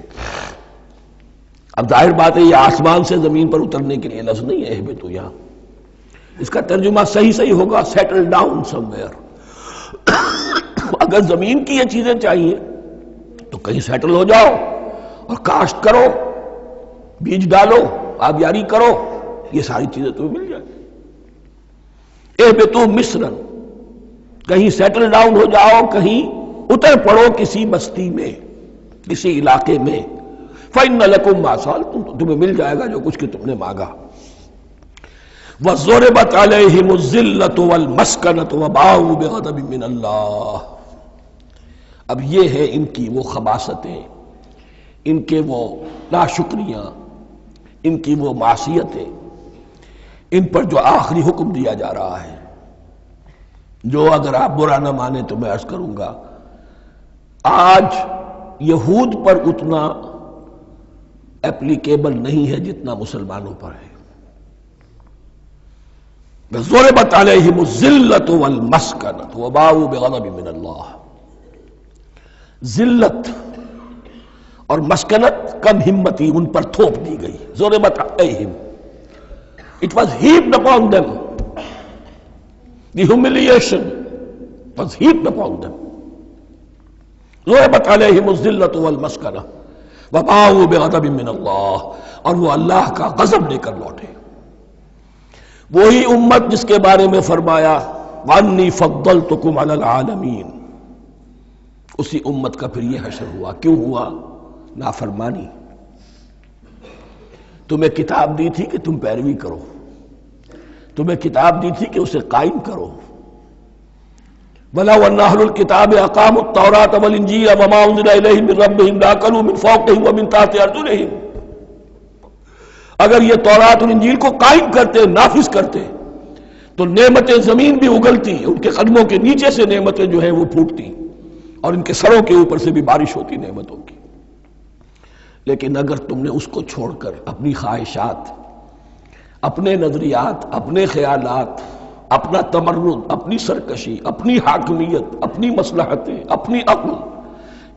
اب ظاہر بات ہے یہ آسمان سے زمین پر اترنے کے لیے لفظ نہیں ہے اہبتو، یہاں اس کا ترجمہ صحیح ہوگا سیٹل ڈاؤن سم ویئر، اگر زمین کی یہ چیزیں چاہیے تو کہیں سیٹل ہو جاؤ اور کاشت کرو، بیج ڈالو، آبیاری کرو، یہ ساری چیزیں تمہیں مل جائیں۔ اہبطوا مصرا، کہیں سیٹل ڈاؤن ہو جاؤ، کہیں اتر پڑو کسی بستی میں، کسی علاقے میں، فإن لکم ما سألتم، تمہیں مل جائے گا جو کچھ کہ تم نے مانگا۔ وَضُرِبَتْ عَلَيْهِمُ الذِّلَّةُ وَالْمَسْكَنَةُ وَبَاءُوا بِغَضَبٍ مِّنَ اللَّهِ۔ اب یہ ہے ان کی وہ خباثتیں، ان کے وہ ناشکریاں، ان کی وہ معصیتیں، ان پر جو آخری حکم دیا جا رہا ہے، جو اگر آپ برا نہ مانیں تو میں عرض کروں گا آج یہود پر اتنا اپلیکیبل نہیں ہے جتنا مسلمانوں پر ہے۔ ضربت علیہم الذلۃ والمسکنۃ وباؤوا بغضب من اللہ۔ ذلت اور مسکنت، کم ہمتی ان پر تھوپ دی گئی۔ ضربت علیہم، it was heaped upon them، the humiliation was heaped upon them۔ ضربت علیہم الذلۃ والمسکنۃ وباؤوا بغضب من اللہ، اور وہ اللہ کا غضب لے کر لوٹے۔ وہی امت جس کے بارے میں فرمایا وَأَنِّي فَضَّلْتُكُمْ عَلَى الْعَالَمِينَ، اسی امت کا پھر یہ حشر ہوا۔ کیوں ہوا؟ نافرمانی۔ تمہیں کتاب دی تھی کہ تم پیروی کرو، تمہیں کتاب دی تھی کہ اسے قائم کرو۔ وَلَوْ أَنَّ أَهْلَ الْكِتَابِ أَقَامُوا التَّوْرَاةَ وَالْإِنْجِيلَ وَمَا أُنزِلَ إِلَيْهِمْ مِنْ رَبِّهِمْ لَأَكَلُوا مِنْ فَوْقِهِمْ وَمِنْ تَحْتِ أَرْجُلِهِمْ۔ اگر یہ تورات اور انجیل کو قائم کرتے، نافذ کرتے، تو نعمتیں زمین بھی اگلتی، ان کے قدموں کے نیچے سے نعمتیں جو ہیں وہ پھوٹتی، اور ان کے سروں کے اوپر سے بھی بارش ہوتی نعمتوں کی۔ لیکن اگر تم نے اس کو چھوڑ کر اپنی خواہشات، اپنے نظریات، اپنے خیالات، اپنا تمرد، اپنی سرکشی، اپنی حاکمیت، اپنی مصلحتیں، اپنی عقل،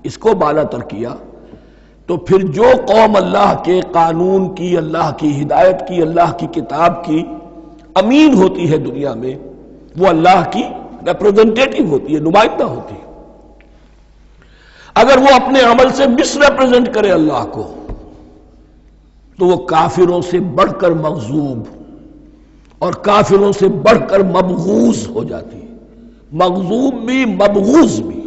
اس کو بالا تر کیا، تو پھر جو قوم اللہ کے قانون کی، اللہ کی ہدایت کی، اللہ کی کتاب کی امین ہوتی ہے دنیا میں، وہ اللہ کی ریپرزنٹیٹو ہوتی ہے، نمائندہ ہوتی ہے۔ اگر وہ اپنے عمل سے مس ریپرزنٹ کرے اللہ کو، تو وہ کافروں سے بڑھ کر مغضوب اور کافروں سے بڑھ کر مبغوض ہو جاتی ہے، مغضوب بھی مبغوض بھی۔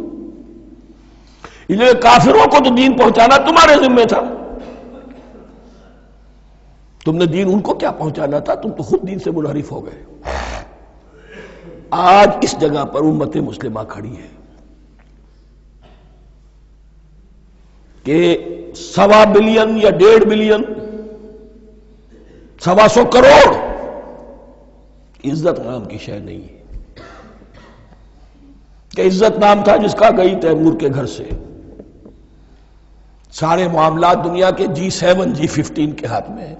یہ کافروں کو تو دین پہنچانا تمہارے ذمہ تھا، تم نے دین ان کو کیا پہنچانا تھا، تم تو خود دین سے منحرف ہو گئے۔ آج اس جگہ پر امت مسلمہ کھڑی ہے کہ 1.25 بلین یا 1.5 بلین، 125 کروڑ عزت نام کی شے نہیں ہے کہ عزت نام تھا جس کا گئی تیمور کے گھر سے، سارے معاملات دنیا کے G7 G15 کے ہاتھ میں ہیں،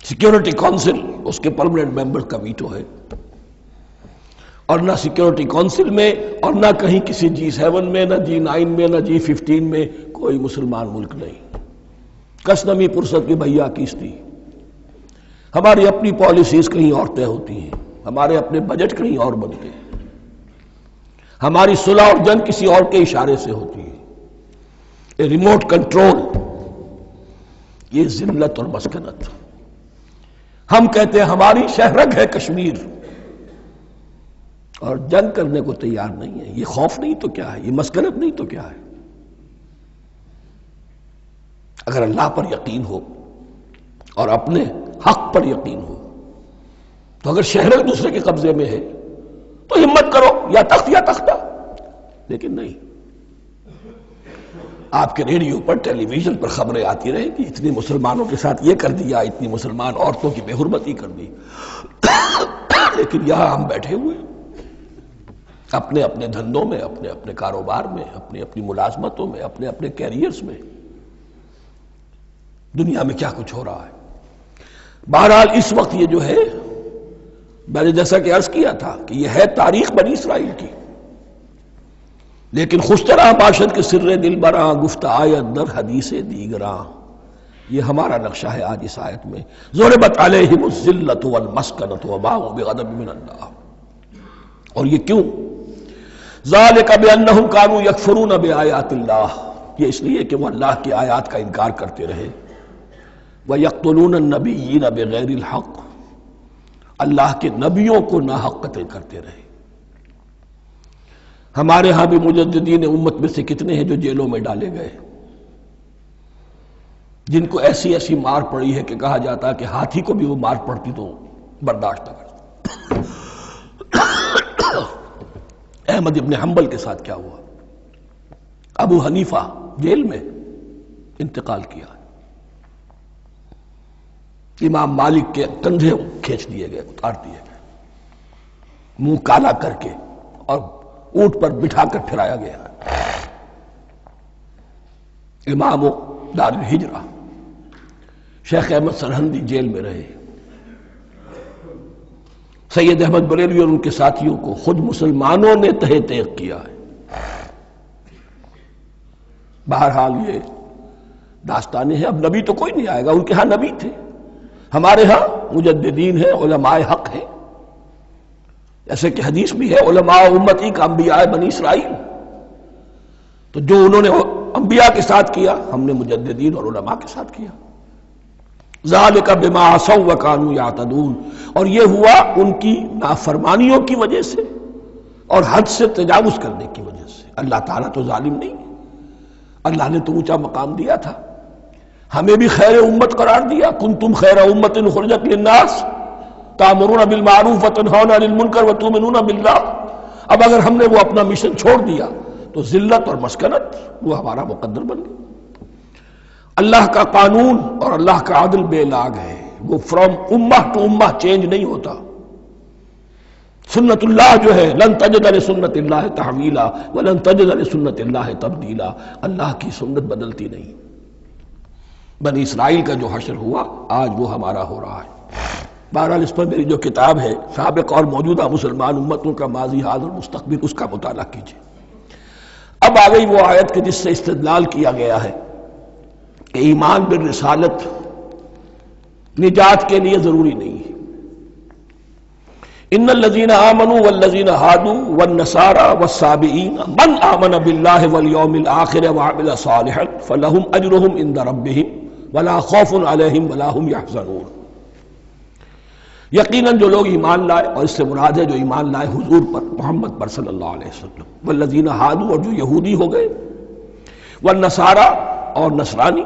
سیکیورٹی کونسل اس کے پرماننٹ ممبر کا ویٹو ہے، اور نہ سیکیورٹی کونسل میں اور نہ کہیں کسی G7 میں، نہ G9 میں، نہ G15 میں کوئی مسلمان ملک نہیں۔ کس نمی پرست کی بھیا کیستی، ہماری اپنی پالیسیز کہیں اور طے ہوتی ہیں، ہمارے اپنے بجٹ کہیں اور بنتے ہیں، ہماری صلح اور جنگ کسی اور کے اشارے سے ہوتی ہے، ریموٹ کنٹرول، یہ ذلت اور مسکنت۔ ہم کہتے ہیں ہماری شہرگ ہے کشمیر، اور جنگ کرنے کو تیار نہیں ہے۔ یہ خوف نہیں تو کیا ہے، یہ مسکنت نہیں تو کیا ہے؟ اگر اللہ پر یقین ہو اور اپنے حق پر یقین ہو تو اگر شہر دوسرے کے قبضے میں ہے تو ہمت کرو، یا تخت یا تختہ، لیکن نہیں۔ آپ کے ریڈیو پر، ٹیلی ویژن پر خبریں آتی رہیں کہ اتنی مسلمانوں کے ساتھ یہ کر دیا، اتنی مسلمان عورتوں کی بے حرمتی کر دی، لیکن یہاں ہم بیٹھے ہوئے اپنے اپنے دھندوں میں، اپنے اپنے کاروبار میں، اپنی اپنی ملازمتوں میں، اپنے اپنے کیریئرز میں، دنیا میں کیا کچھ ہو رہا ہے۔ بہرحال اس وقت یہ جو ہے، میں نے جیسا کہ عرض کیا تھا کہ یہ ہے تاریخ بنی اسرائیل کی، لیکن خوشترا باشد کے سر دل براں، گفت آیت در حدیث دیگراں، یہ ہمارا نقشہ ہے آج اس آیت میں۔ ضربت علیہم الذلۃ والمسکنۃ وباؤوا بغضب من اللہ۔ اور یہ کیوں؟ ذالک بانہم کانوا یکفرون بآیات اللہ، یہ اس لیے کہ وہ اللہ کی آیات کا انکار کرتے رہے، وَيَقْتُلُونَ النَّبِيِّينَ بِغَيْرِ الْحَقِّ، اللہ کے نبیوں کو ناحق قتل کرتے رہے۔ ہمارے ہاں بھی مجددین امت میں سے کتنے ہیں جو جیلوں میں ڈالے گئے، جن کو ایسی ایسی مار پڑی ہے کہ کہا جاتا ہے کہ ہاتھی کو بھی وہ مار پڑتی تو برداشت نہ کرتا۔ احمد ابن حنبل کے ساتھ کیا ہوا؟ ابو حنیفہ جیل میں انتقال کیا، امام مالک کے کندھے کھینچ دیے گئے، اتار دیے گئے، منہ کالا کر کے اور اونٹ پر بٹھا کر پھرایا گیا۔ امام دار الہجرہ شیخ احمد سرہندی جیل میں رہے، سید احمد بریلوی اور ان کے ساتھیوں کو خود مسلمانوں نے تہہ تیغ کیا ہے۔ بہرحال یہ داستانیں ہیں، اب نبی تو کوئی نہیں آئے گا، ان کے ہاں نبی تھے، ہمارے ہاں مجددین ہیں، علماء حق ہیں، جیسے کہ حدیث بھی ہے علماء امتی کا انبیاء بنی اسرائیل، تو جو انہوں نے انبیاء کے ساتھ کیا ہم نے مجددین اور علماء کے ساتھ کیا۔ ذالک بما عصوا وکانوا یعتدون، اور یہ ہوا ان کی نافرمانیوں کی وجہ سے اور حد سے تجاوز کرنے کی وجہ سے۔ اللہ تعالیٰ تو ظالم نہیں ہے، اللہ نے تو اونچا مقام دیا تھا، ہمیں بھی خیر امت قرار دیا، کنتم خیر امت اخرجت للناس تأمرون بالمعروف وتنہون عن المنکر وتؤمنون باللہ۔ اب اگر ہم نے وہ اپنا مشن چھوڑ دیا تو ذلت اور مسکنت وہ ہمارا مقدر بن گئی۔ اللہ کا قانون اور اللہ کا عدل بے لاگ ہے، وہ فرام امہ ٹو امہ چینج نہیں ہوتا۔ سنت اللہ جو ہے لن تجد لسنت اللہ تحویلا ولن تجد لسنت اللہ تبدیلا، اللہ کی سنت بدلتی نہیں۔ بنی اسرائیل کا جو حشر ہوا آج وہ ہمارا ہو رہا ہے۔ بہرحال اس پر میری جو کتاب ہے سابق اور موجودہ مسلمان امتوں کا ماضی حال اور مستقبل، اس کا مطالعہ کیجیے۔ اب آ گئی وہ آیت کہ جس سے استدلال کیا گیا ہے کہ ایمان بالرسالت نجات کے لیے ضروری نہیں ہے۔ ان الذین آمنوا والذین ہادوا والنصارى والصابئین من آمن باللہ والیوم الآخر وعمل صالحا فلہم اجرہم عند ربہم ولا خوف علیہم ولا ہم یحزنون۔ یقیناً جو لوگ ایمان لائے، اور اس سے مراد ہے جو ایمان لائے حضور پر، محمد پر صلی اللہ علیہ وسلم، والذین ہادوا، اور جو یہودی ہو گئے، والنصارى، اور نصرانی،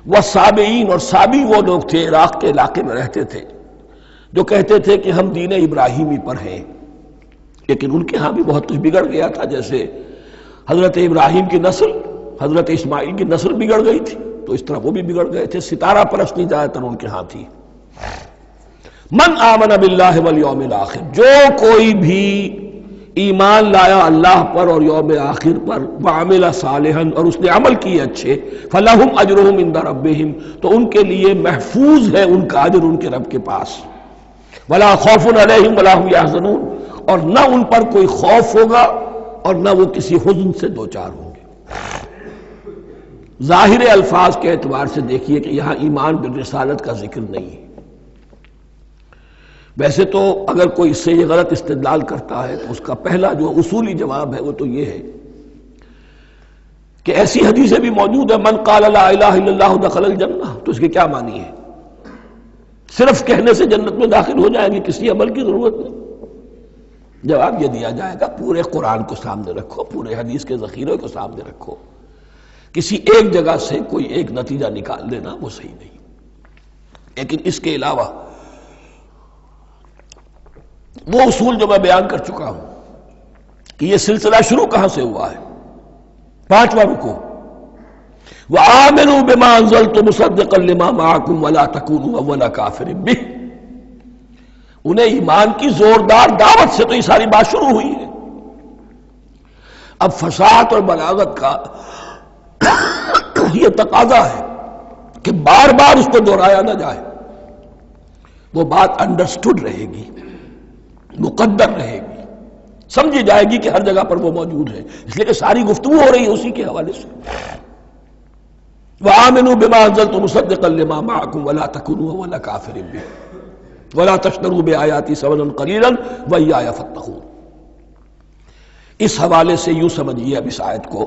والصابئین، اور صابی وہ لوگ تھے عراق کے علاقے میں رہتے تھے جو کہتے تھے کہ ہم دین ابراہیمی پر ہیں، لیکن ان کے ہاں بھی بہت کچھ بگڑ گیا تھا، جیسے حضرت ابراہیم کی نسل حضرت اسماعیل کی نسل بگڑ گئی تھی تو اس طرح وہ بھی بگڑ گئے تھے، ستارہ پرستی زیادہ تر ان کے ہاں تھی۔ من آمن باللہ والیوم الآخر، جو کوئی بھی ایمان لایا اللہ پر اور یوم آخر پر، وعمل صالحا، اور اس نے عمل کیے اچھے، فلہم اجرہم عند ربہم، تو ان کے لیے محفوظ ہے ان کا اجر ان کے رب کے پاس، ولا خوف علیہم ولا ہم یحزنون، اور نہ ان پر کوئی خوف ہوگا اور نہ وہ کسی حزن سے دوچار ہوں گے۔ ظاہر الفاظ کے اعتبار سے دیکھیے کہ یہاں ایمان بالرسالت کا ذکر نہیں ہے۔ ویسے تو اگر کوئی اس سے یہ غلط استدلال کرتا ہے تو اس کا پہلا جو اصولی جواب ہے وہ تو یہ ہے کہ ایسی حدیثیں بھی موجود ہیں، من قال لا الہ الا اللہ دخل الجنہ، تو اس کے کیا معنی ہے؟ صرف کہنے سے جنت میں داخل ہو جائیں گے، کسی عمل کی ضرورت نہیں؟ جواب یہ دیا جائے گا پورے قرآن کو سامنے رکھو، پورے حدیث کے ذخیرے کو سامنے رکھو، کسی ایک جگہ سے کوئی ایک نتیجہ نکال دینا وہ صحیح نہیں۔ لیکن اس کے علاوہ وہ اصول جو میں بیان کر چکا ہوں کہ یہ سلسلہ شروع کہاں سے ہوا ہے، 5واں رکوع، وَآمِنُوا بِمَا أَنزَلْتُ مُصَدِّقًا لِمَا مَعَكُمْ وَلَا تَكُونُوا أَوَّلَ كَافِرٍ بِهِ، انہیں ایمان کی زوردار دعوت سے تو یہ ساری بات شروع ہوئی ہے۔ اب فصاحت اور بلاغت کا یہ تقاضا ہے کہ بار بار اس کو دہرایا نہ جائے، وہ بات انڈرسٹوڈ رہے گی، مقدر رہے گی، سمجھی جائے گی کہ ہر جگہ پر وہ موجود ہے، اس لیے کہ ساری گفتگو ہو رہی ہے اسی کے حوالے سے۔ وَآمِنُوا بِمَا أَنزَلْتُ مُصَدِّقًا لِمَا مَعَكُمْ وَلَا تَكُونُوا أَوَّلَ كَافِرٍ بِهِ وَلَا تَشْتَرُوا بِآيَاتِي ثَمَنًا قَلِيلًا وَإِيَّايَ فَاتَّقُونِ۔ اس حوالے سے یوں سمجھیے اب اس آیت کو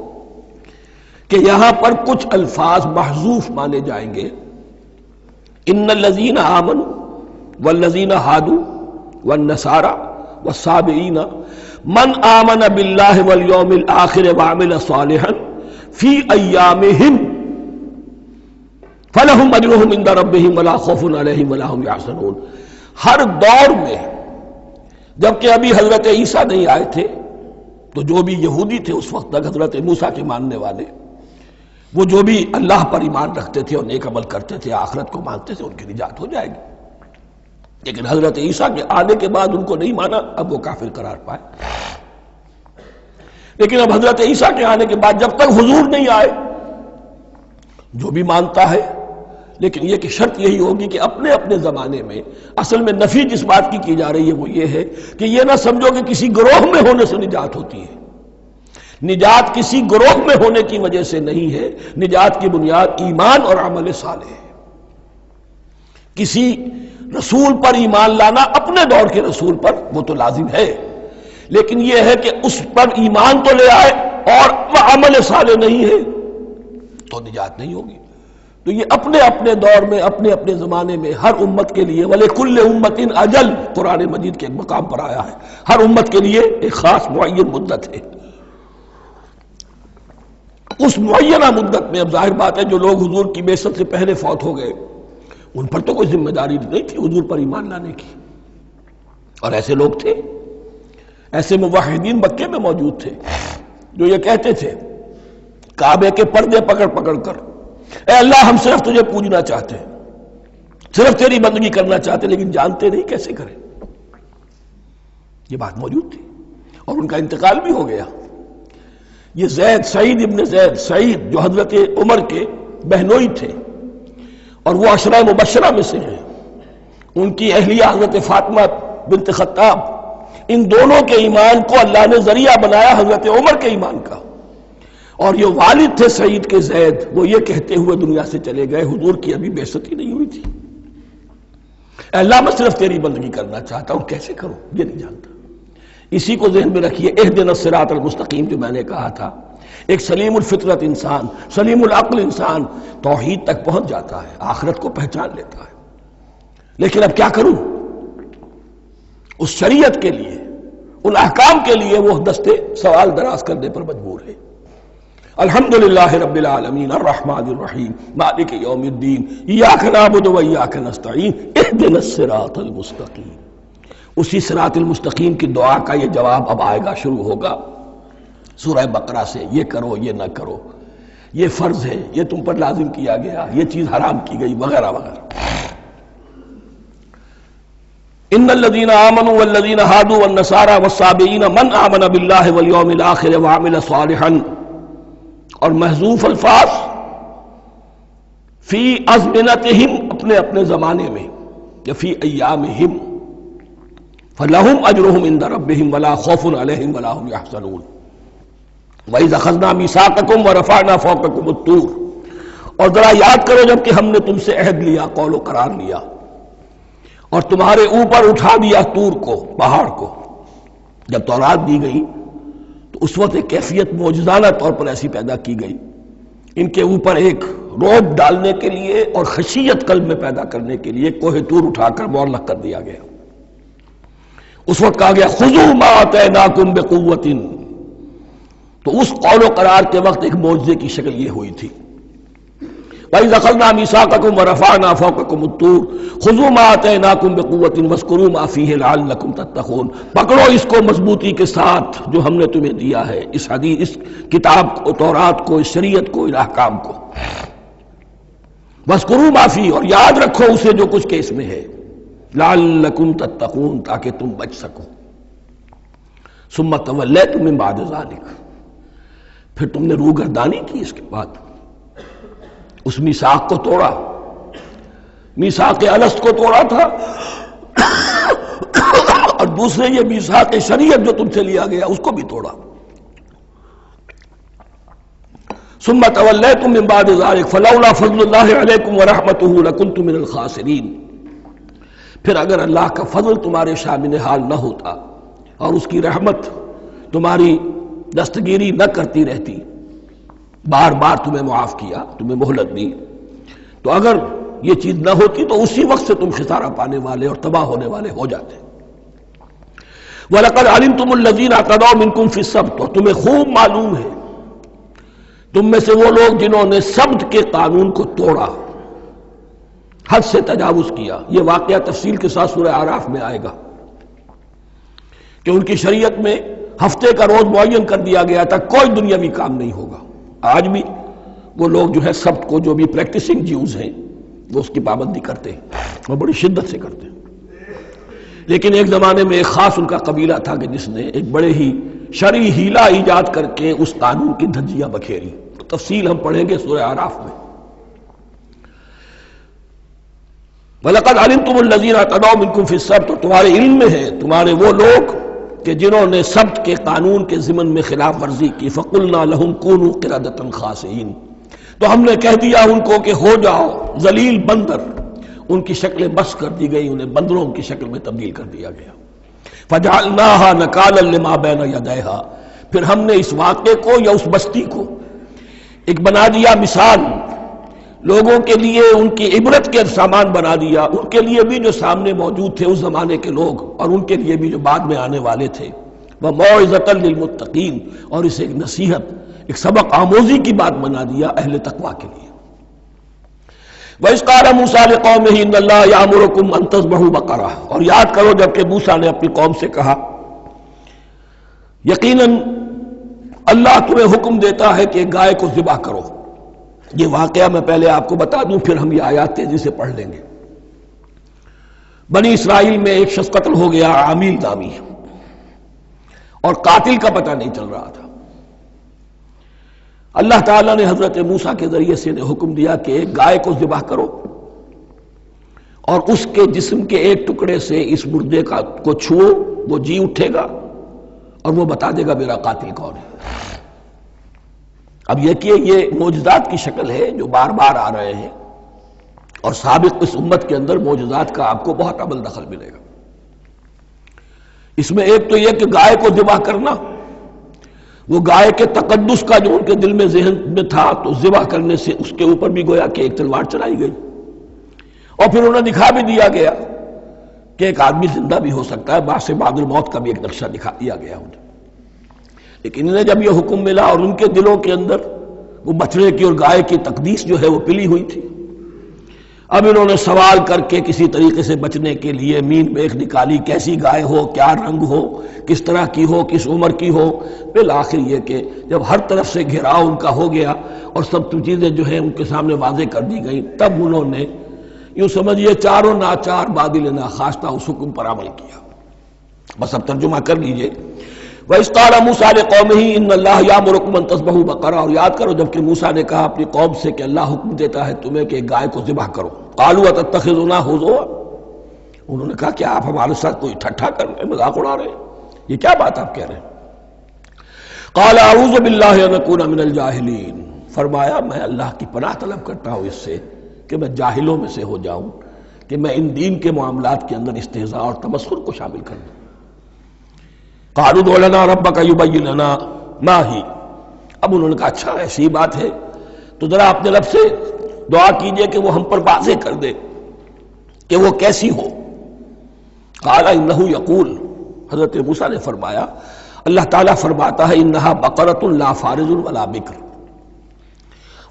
کہ یہاں پر کچھ الفاظ محذوف مانے جائیں گے. ان الذین آمنوا والذین ہادوا والنصارى والصابئین من آمن باللہ والیوم الآخر وعمل صالحا فی ایامہم فلہم اجرہم عند ربہم ولا خوف علیہم ولا ہم یحزنون. ہر دور میں جبکہ ابھی حضرت عیسیٰ نہیں آئے تھے تو جو بھی یہودی تھے اس وقت تک حضرت موسیٰ کے ماننے والے، وہ جو بھی اللہ پر ایمان رکھتے تھے اور نیک عمل کرتے تھے، آخرت کو مانتے تھے، ان کی نجات ہو جائے گی. لیکن حضرت عیسیٰ کے آنے کے بعد ان کو نہیں مانا، اب وہ کافر قرار پائے. لیکن اب حضرت عیسیٰ کے آنے کے بعد جب تک حضور نہیں آئے جو بھی مانتا ہے، لیکن یہ کہ شرط یہی ہوگی کہ اپنے اپنے زمانے میں، اصل میں نفی جس بات کی جا رہی ہے وہ یہ ہے کہ یہ نہ سمجھو کہ کسی گروہ میں ہونے سے نجات ہوتی ہے. نجات کسی گروہ میں ہونے کی وجہ سے نہیں ہے، نجات کی بنیاد ایمان اور عمل صالح ہے. کسی رسول پر ایمان لانا اپنے دور کے رسول پر وہ تو لازم ہے، لیکن یہ ہے کہ اس پر ایمان تو لے آئے اور وہ عمل صالح نہیں ہے تو نجات نہیں ہوگی. تو یہ اپنے اپنے دور میں، اپنے اپنے زمانے میں ہر امت کے لیے وَلِكُلِّ أُمَّةٍ أَجَلٌ قرآن مجید کے ایک مقام پر آیا ہے، ہر امت کے لیے ایک خاص معین مدت ہے. اس معینہ مدت میں اب ظاہر بات ہے جو لوگ حضور کی بعثت سے پہلے فوت ہو گئے ان پر تو کوئی ذمہ داری نہیں تھی حضور پر ایمان لانے کی. اور ایسے لوگ تھے، ایسے موحدین مکے میں موجود تھے جو یہ کہتے تھے کعبے کے پردے پکڑ پکڑ کر، اے اللہ ہم صرف تجھے پوجنا چاہتے ہیں، صرف تیری بندگی کرنا چاہتے، لیکن جانتے نہیں کیسے کریں. یہ بات موجود تھی اور ان کا انتقال بھی ہو گیا. یہ زید، سعید ابن زید، سعید جو حضرت عمر کے بہنوئی تھے اور وہ عشرہ مبشرہ میں سے ہیں، ان کی اہلیہ حضرت فاطمہ بنت خطاب، ان دونوں کے ایمان کو اللہ نے ذریعہ بنایا حضرت عمر کے ایمان کا. اور یہ والد تھے سعید کے زید، وہ یہ کہتے ہوئے دنیا سے چلے گئے حضور کی ابھی بعثت ہی نہیں ہوئی تھی، اے اللہ میں صرف تیری بندگی کرنا چاہتا ہوں، کیسے کروں یہ نہیں جانتا. اسی کو ذہن میں رکھیے، اہدنا الصراط المستقیم جو میں نے کہا تھا، ایک سلیم الفطرت انسان، سلیم العقل انسان توحید تک پہنچ جاتا ہے، آخرت کو پہچان لیتا ہے. لیکن اب کیا کروں؟ اس شریعت کے لیے، ان احکام کے لیے وہ دستے سوال دراز کرنے پر مجبور ہے. الحمدللہ رب العالمین الرحمن الرحیم مالک یوم الدین ایاک نعبد و ایاک نستعین اہدنا الصراط المستقیم. اسی صراط المستقیم کی دعا کا یہ جواب اب آئے گا، شروع ہوگا سورہ بقرہ سے. یہ کرو، یہ نہ کرو، یہ فرض ہے، یہ تم پر لازم کیا گیا، یہ چیز حرام کی گئی، وغیرہ وغیرہ. ان الذین آمنوا والذین ہادوا والنصارى والصابئین من آمن باللہ والیوم الآخر وعمل صالحا. اور محذوف الفاظ فی ازمنتہم، اپنے اپنے زمانے میں، یا فی ایامہم، فلہم اجرہم عند ربہم ولا خوف علیہم ولا ہم یحزنون. وَإِذْ أَخَذْنَا مِيثَاقَكُمْ وَرَفَعْنَا فَوْقَكُمُ الطُّورَ. اور ذرا یاد کرو جب کہ ہم نے تم سے عہد لیا، قول و قرار لیا، اور تمہارے اوپر اٹھا دیا طور کو، پہاڑ کو. جب تورات دی گئی تو اس وقت ایک کیفیت معجزانہ طور پر ایسی پیدا کی گئی، ان کے اوپر ایک روب ڈالنے کے لیے اور خشیت قلب میں پیدا کرنے کے لیے کوہ طور اٹھا کر معلق کر دیا گیا. اس وقت کہا گیا خذوا ما آتیناکم بقوۃ. تو اس قول و قرار کے وقت ایک معجزے کی شکل یہ ہوئی تھی. وَإِذْ أَخَذْنَا مِيثَاقَكُمْ وَرَفَعْنَا فَوْقَكُمُ الطُّورَ خُذُوا مَا آتَيْنَاكُمْ بِقُوَّةٍ وَاذْكُرُوا مَا فِيهِ لَعَلَّكُمْ تَتَّقُونَ. پکڑو اس کو مضبوطی کے ساتھ جو ہم نے تمہیں دیا ہے، اس حدیث، اس کتاب کو، تورات کو، اس شریعت کو، ان احکام کو. وَاذْكُرُوا مَا فِيهِ، اور یاد رکھو اسے جو کچھ کہ اس میں ہے، لَعَلَّكُمْ تَتَّقُونَ، تاکہ تم بچ سکو. ثُمَّ تَوَلَّيْتُم مِّن بَعْدِ ذَلِكَ، پھر تم نے روگردانی کی اس کے بعد، اس میثاق کو توڑا، میثاق الست کو توڑا تھا، اور دوسرے یہ میثاق شریعت جو تم سے لیا گیا اس کو بھی توڑا. ثم تولیتم من بعد ذلک فلولا فضل اللہ علیکم ورحمتہ لکنتم من الخاسرین. پھر اگر اللہ کا فضل تمہارے شامل حال نہ ہوتا اور اس کی رحمت تمہاری دستگیری نہ کرتی رہتی، بار بار تمہیں معاف کیا، تمہیں مہلت دی، تو اگر یہ چیز نہ ہوتی تو اسی وقت سے تم خسارہ پانے والے اور تباہ ہونے والے ہو جاتے۔ وَلَقَدْ عَلِمْتُمُ الَّذِينَ اعْتَدَوْا مِنْكُمْ فِي السَّبْتِ، اور تمہیں خوب معلوم ہے تم میں سے وہ لوگ جنہوں نے سبت کے قانون کو توڑا، حد سے تجاوز کیا۔ یہ واقعہ تفصیل کے ساتھ سورہ اعراف میں آئے گا کہ ان کی شریعت میں ہفتے کا روز معین کر دیا گیا تھا، کوئی دنیاوی کام نہیں ہوگا۔ آج بھی وہ لوگ جو ہے سبت کو، جو بھی پریکٹسنگ جیوز ہیں، وہ اس کی پابندی کرتے ہیں اور بڑی شدت سے کرتے ہیں۔ لیکن ایک زمانے میں ایک خاص ان کا قبیلہ تھا کہ جس نے ایک بڑے ہی شرعی ہیلہ ایجاد کر کے اس قانون کی دھجیاں بکھیری۔ تفصیل ہم پڑھیں گے سورہ اعراف میں۔ وَلَقَدْ عَلِمْتُمُ الَّذِينَ اعْتَدَوْا مِنْكُمْ فِي السَّبْتِ، تو تمہارے علم میں ہے تمہارے وہ لوگ کہ جنہوں نے سبت کے قانون کے ضمن میں خلاف ورزی کی۔ فَقُلْنَا لَهُمْ كُونُوا قِرَدَةً خَاسِئِينَ، تو ہم نے کہہ دیا ان کو کہ ہو جاؤ ذلیل بندر۔ ان کی شکلیں بس کر دی گئی، انہیں بندروں کی شکل میں تبدیل کر دیا گیا۔ فَجَعَلْنَاهَا نَكَالًا لِمَا بَيْنَ يَدَيْهَا، پھر ہم نے اس واقعے کو یا اس بستی کو ایک بنا دیا مثال، لوگوں کے لیے ان کی عبرت کے سامان بنا دیا، ان کے لیے بھی جو سامنے موجود تھے اس زمانے کے لوگ، اور ان کے لیے بھی جو بعد میں آنے والے تھے۔ وَمَوْعِظَةً لِّلْمُتَّقِينَ، اور اسے ایک نصیحت، ایک سبق آموزی کی بات بنا دیا اہل تقویٰ کے لیے۔ وَإِذْ قَالَ مُوسَىٰ لِقَوْمِهِ إِنَّ اللَّهَ يَأْمُرُكُمْ أَن تَذْبَحُوا بَقَرَةً، اور یاد کرو جب کہ موسیٰ نے اپنی قوم سے کہا یقیناً اللہ تمہیں حکم دیتا ہے کہ گائے کو ذبح کرو۔ یہ واقعہ میں پہلے آپ کو بتا دوں، پھر ہم یہ آیات تیزی سے پڑھ لیں گے۔ بنی اسرائیل میں ایک شخص قتل ہو گیا، عامیل نامی، اور قاتل کا پتہ نہیں چل رہا تھا۔ اللہ تعالیٰ نے حضرت موسیٰ کے ذریعے سے حکم دیا کہ ایک گائے کو ذبح کرو اور اس کے جسم کے ایک ٹکڑے سے اس مردے کو چھوؤ، وہ جی اٹھے گا اور وہ بتا دے گا میرا قاتل کون ہے۔ اب یہ کہ یہ معجزات کی شکل ہے جو بار بار آ رہے ہیں، اور سابق اس امت کے اندر معجزات کا آپ کو بہت عمل دخل ملے گا۔ اس میں ایک تو یہ کہ گائے کو ذبح کرنا، وہ گائے کے تقدس کا جو ان کے دل میں ذہن میں تھا، تو ذبح کرنے سے اس کے اوپر بھی گویا کہ ایک تلوار چلائی گئی، اور پھر انہیں دکھا بھی دیا گیا کہ ایک آدمی زندہ بھی ہو سکتا ہے، بعد سے بعد الموت کا بھی ایک نقشہ دکھا دیا گیا انہیں۔ لیکن انہیں جب یہ حکم ملا اور ان کے دلوں کے اندر وہ بچڑے کی اور گائے کی تقدیس جو ہے وہ پلی ہوئی تھی، اب انہوں نے سوال کر کے کسی طریقے سے بچنے کے لیے مین بیک نکالی، کیسی گائے ہو، کیا رنگ ہو، کس طرح کی ہو، کس عمر کی ہو۔ بالآخر یہ کہ جب ہر طرف سے گھیراؤ ان کا ہو گیا اور سب چیزیں جو ہیں ان کے سامنے واضح کر دی گئیں، تب انہوں نے یوں سمجھیے چاروں ناچار بادل ناخواستہ اس حکم پر عمل کیا۔ بس اب ترجمہ کر لیجئے۔ وَإِذْ قَالَ مُوسَىٰ لِقَوْمِهِ إِنَّ اللَّهَ يَأْمُرُكُمْ أَن تَذْبَحُوا بَقَرَةً، اور یاد کرو جب کہ موسیٰ نے کہا اپنی قوم سے کہ اللہ حکم دیتا ہے تمہیں کہ گائے کو ذبح کرو۔ قَالُوا أَتَتَّخِذُنَا هُزُوًا، انہوں نے کہا کہ آپ ہمارے ساتھ کوئی ٹھٹھا کر رہے ہیں، مذاق اڑا رہے ہیں، یہ کیا بات آپ کہہ رہے ہیں؟ قَالَ أَعُوذُ بِاللَّهِ أَنْ أَكُونَ مِنَ الْجَاهِلِينَ، فرمایا میں اللہ کی پناہ طلب کرتا ہوں اس سے کہ میں جاہلوں میں سے ہو جاؤں، کہ میں ان دین کے معاملات کے اندر استہزاء اور تمسخر کو شامل کر دوں۔ قالوا ادع لنا ربك يبين لنا ما هي، اب انہوں نے کہا اچھا ایسی بات ہے تو ذرا اپنے رب سے دعا کیجئے کہ وہ ہم پر واضح کر دے کہ وہ کیسی ہو۔ قال انه يقول، حضرت موسیٰ نے فرمایا، اللہ تعالیٰ فرماتا ہے انها بقرۃ لا فارض ولا بکر،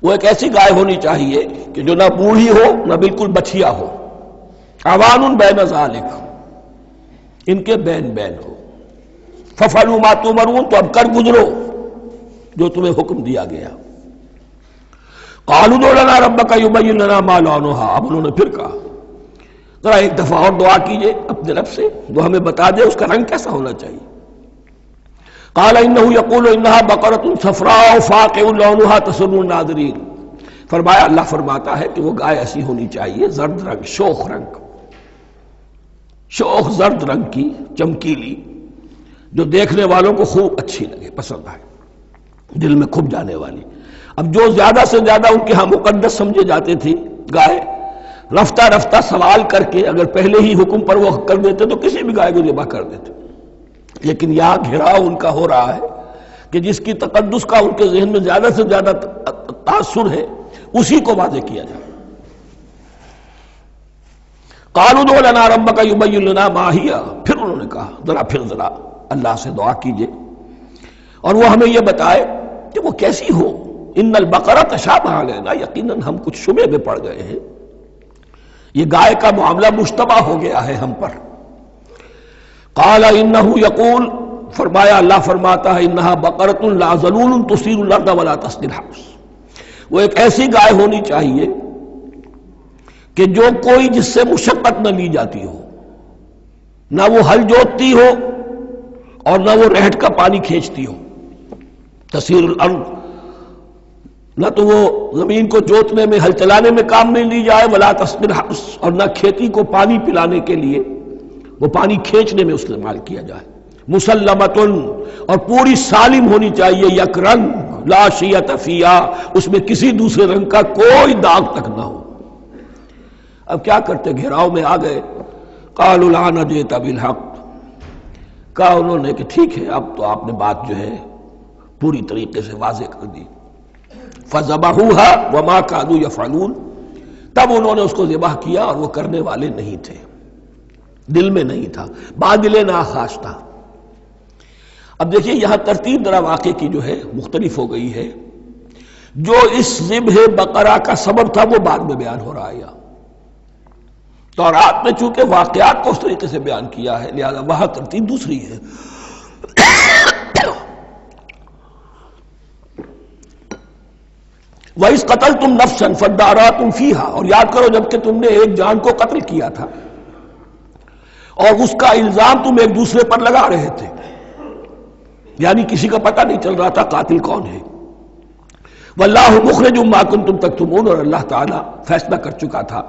وہ ایک ایسی گائے ہونی چاہیے کہ جو نہ بوڑھی ہو نہ بالکل بچھیا ہو، عوان بین ذالک، ان کے بین بین ہو۔ فَفَعَلُوا مَا تُؤْمَرُونَ، تو اب کر گزرو جو تمہیں حکم دیا گیا۔ قَالُوا ادْعُ لَنَا رَبَّكَ يُبَيِّن لَنَا مَا لَوْنُهَا، اب انہوں نے پھر کہا ذرا ایک دفعہ اور دعا کیجئے اپنے رب سے، وہ ہمیں بتا دے اس کا رنگ کیسا ہونا چاہیے۔ قال انه يقول انها بقرة صفراء فاقع لونها تسر الناظرين، فرمایا اللہ فرماتا ہے کہ وہ گائے ایسی ہونی چاہیے زرد رنگ، شوخ رنگ، شوخ زرد رنگ کی، چمکیلی، جو دیکھنے والوں کو خوب اچھی لگے، پسند آئے، دل میں کھپ جانے والی۔ اب جو زیادہ سے زیادہ ان کے ہاں مقدس سمجھے جاتے تھی گائے، رفتہ رفتہ سوال کر کے اگر پہلے ہی حکم پر وہ کر دیتے تو کسی بھی گائے کو ذبح کر دیتے، لیکن یہاں گھیراؤ ان کا ہو رہا ہے کہ جس کی تقدس کا ان کے ذہن میں زیادہ سے زیادہ تاثر ہے اسی کو واضح کیا جائے۔ قالوا ادع لنا ربک یبین لنا ما ہی، پھر انہوں نے کہا ذرا اللہ سے دعا کیجئے اور وہ ہمیں یہ بتائے کہ وہ کیسی ہو۔ ان البقرہ تشابہ علینا، یقیناً ہم کچھ شبہ میں پڑ گئے ہیں، یہ گائے کا معاملہ مشتبہ ہو گیا ہے ہم پر۔ قال انہ یقول، فرمایا اللہ فرماتا ہے انہا بقرۃ لا ذلول تثیر الارض ولا تسقی الحرث، وہ ایک ایسی گائے ہونی چاہیے کہ جو کوئی جس سے مشقت نہ لی جاتی ہو، نہ وہ ہل جوتتی ہو اور نہ وہ رہٹ کا پانی کھینچتی ہو۔ تسیر الارض، نہ تو وہ زمین کو جوتنے میں ہل چلانے میں کام میں لی جائے، ولا تسقی الحرث، اور نہ کھیتی کو پانی پلانے کے لیے وہ پانی کھینچنے میں استعمال کیا جائے۔ مسلمتن، اور پوری سالم ہونی چاہیے، یک رنگ، لا شیۃ فیہا، اس میں کسی دوسرے رنگ کا کوئی داغ تک نہ ہو۔ اب کیا کرتے، گھیراؤ میں آ گئے۔ قالوا الآن جئت بالحق، کہا انہوں نے کہ ٹھیک ہے اب تو آپ نے بات جو ہے پوری طریقے سے واضح کر دی۔ فذبحوها وما كانوا يفعلون، تب انہوں نے اس کو ذبح کیا اور وہ کرنے والے نہیں تھے، دل میں نہیں تھا، بادل ناخواش تھا۔ اب دیکھیے یہاں ترتیب ذرا واقعے کی جو ہے مختلف ہو گئی ہے۔ جو اس ذبح بقرہ کا سبب تھا وہ بعد میں بیان ہو رہا ہے یہاں، تورات میں چونکہ واقعات کو اس طریقے سے بیان کیا ہے لہذا وہاں ترتیب دوسری ہے۔ وَإِذْ قَتَلْتُمْ نَفْسًا فَادَّارَأْتُمْ فِيهَا، اور یاد کرو جب کہ تم نے ایک جان کو قتل کیا تھا اور اس کا الزام تم ایک دوسرے پر لگا رہے تھے، یعنی کسی کا پتہ نہیں چل رہا تھا قاتل کون ہے۔ وَاللَّهُ مُخْرِجٌ مَا كُنتُمْ تَكْتُمُونَ، اور اللہ تعالیٰ فیصلہ کر چکا تھا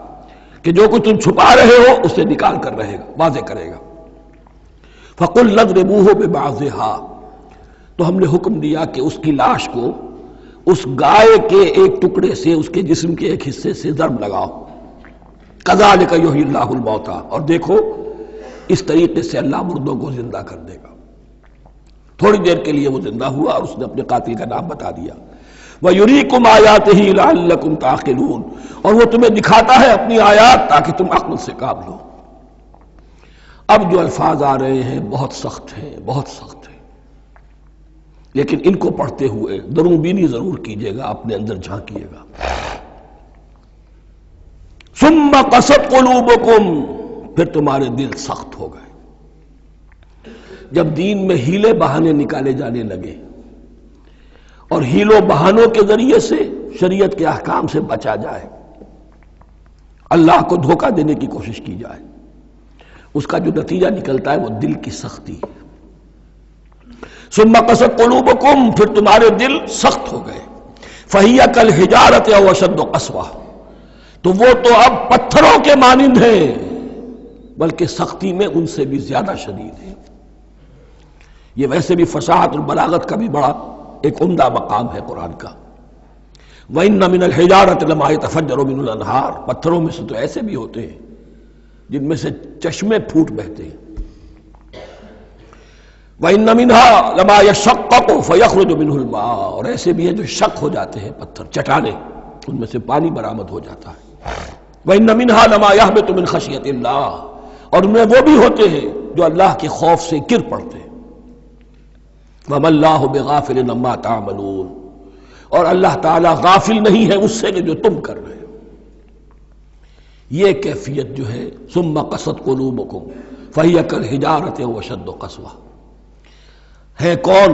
کہ جو کچھ تم چھپا رہے ہو اسے نکال کر رہے گا، واضح کرے گا۔ فَقُلْ نَضْرِبُوهُ بِبَعْضِهَا، تو ہم نے حکم دیا کہ اس کی لاش کو اس گائے کے ایک ٹکڑے سے، اس کے جسم کے ایک حصے سے ضرب لگاؤ۔ کذالک یحیی اللہ الموتیٰ، اور دیکھو اس طریقے سے اللہ مردوں کو زندہ کر دے گا۔ تھوڑی دیر کے لیے وہ زندہ ہوا اور اس نے اپنے قاتل کا نام بتا دیا۔ وَيُرِيكُمْ آیَاتِهِ لَعَلَّكُمْ تَعْقِلُونَ، اور وہ تمہیں دکھاتا ہے اپنی آیات تاکہ تم عقل سے کام لو۔ اب جو الفاظ آ رہے ہیں بہت سخت ہیں، بہت سخت ہیں، لیکن ان کو پڑھتے ہوئے درون بینی ضرور کیجیے گا، اپنے اندر جھانکیے گا۔ ثم قست قلوبکم، پھر تمہارے دل سخت ہو گئے جب دین میں ہیلے بہانے نکالے جانے لگے اور ہیلوں بہانوں کے ذریعے سے شریعت کے احکام سے بچا جائے، اللہ کو دھوکہ دینے کی کوشش کی جائے، اس کا جو نتیجہ نکلتا ہے وہ دل کی سختی۔ ثم قست قلوبکم، پھر تمہارے دل سخت ہو گئے۔ فہی کالحجارۃ او اشد قسوہ، تو وہ تو اب پتھروں کے مانند ہیں بلکہ سختی میں ان سے بھی زیادہ شدید ہے۔ یہ ویسے بھی فصاحت اور بلاغت کا بھی بڑا ایک عمدہ مقام ہے قرآن کا۔ وَإِنَّ مِنَ الْحِجَارَةِ لَمَا يَتَفَجَّرُ مِنْهُ الْأَنْهَارُ، پتھروں میں سے تو ایسے بھی ہوتے ہیں جن میں سے چشمے پھوٹ بہتے ہیں۔ وَإِنَّ مِنْهَا لَمَا يَشَقَّقُ فَيَخْرُجُ مِنْهُ الْمَاءُ، اور ایسے بھی ہیں جو شق ہو جاتے ہیں، پتھر چٹانیں، ان میں سے پانی برآمد ہو جاتا ہے۔ وَإِنَّ مِنْهَا لَمَا يَهْبِطُ مِنْ خَشْيَةِ اللَّهِ، اور ان میں وہ بھی ہوتے ہیں جو اللہ کے خوف سے گر پڑتے ہیں۔ وَمَا اللَّهُ بِغَافِلٍ عَمَّا تَعْمَلُونَ، اور اللہ تعالیٰ غافل نہیں ہے اس سے کہ جو تم کر رہے ہو۔ یہ کیفیت جو ہے ثم قست قلوبکم فہی کالحجارۃ او اشد قسوہ، ہے کون؟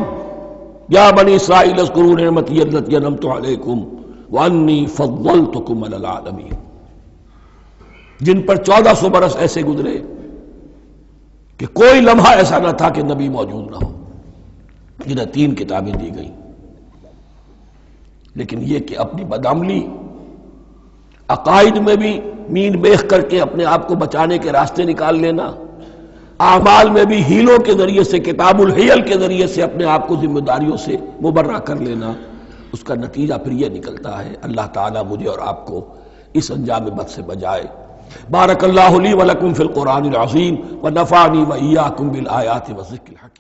یا بنی اسرائیل اذکروا نعمتی التی انعمت علیکم وانی فضلتکم علی العالمین، جن پر 1400 برس ایسے گزرے کہ کوئی لمحہ ایسا نہ تھا کہ نبی موجود نہ ہو، جنہیں 3 کتابیں دی گئیں، لیکن یہ کہ اپنی بدعملی، عقائد میں بھی مین بیخ کر کے اپنے آپ کو بچانے کے راستے نکال لینا، اعمال میں بھی ہیلوں کے ذریعے سے، کتاب الحیل کے ذریعے سے اپنے آپ کو ذمہ داریوں سے مبرہ کر لینا، اس کا نتیجہ پھر یہ نکلتا ہے۔ اللہ تعالیٰ مجھے اور آپ کو اس انجام بد سے بچائے۔ بارک اللہ لی ولکم فی القرآن العظیم ونفعنی وإیاکم بالآیات والذکر الحکیم۔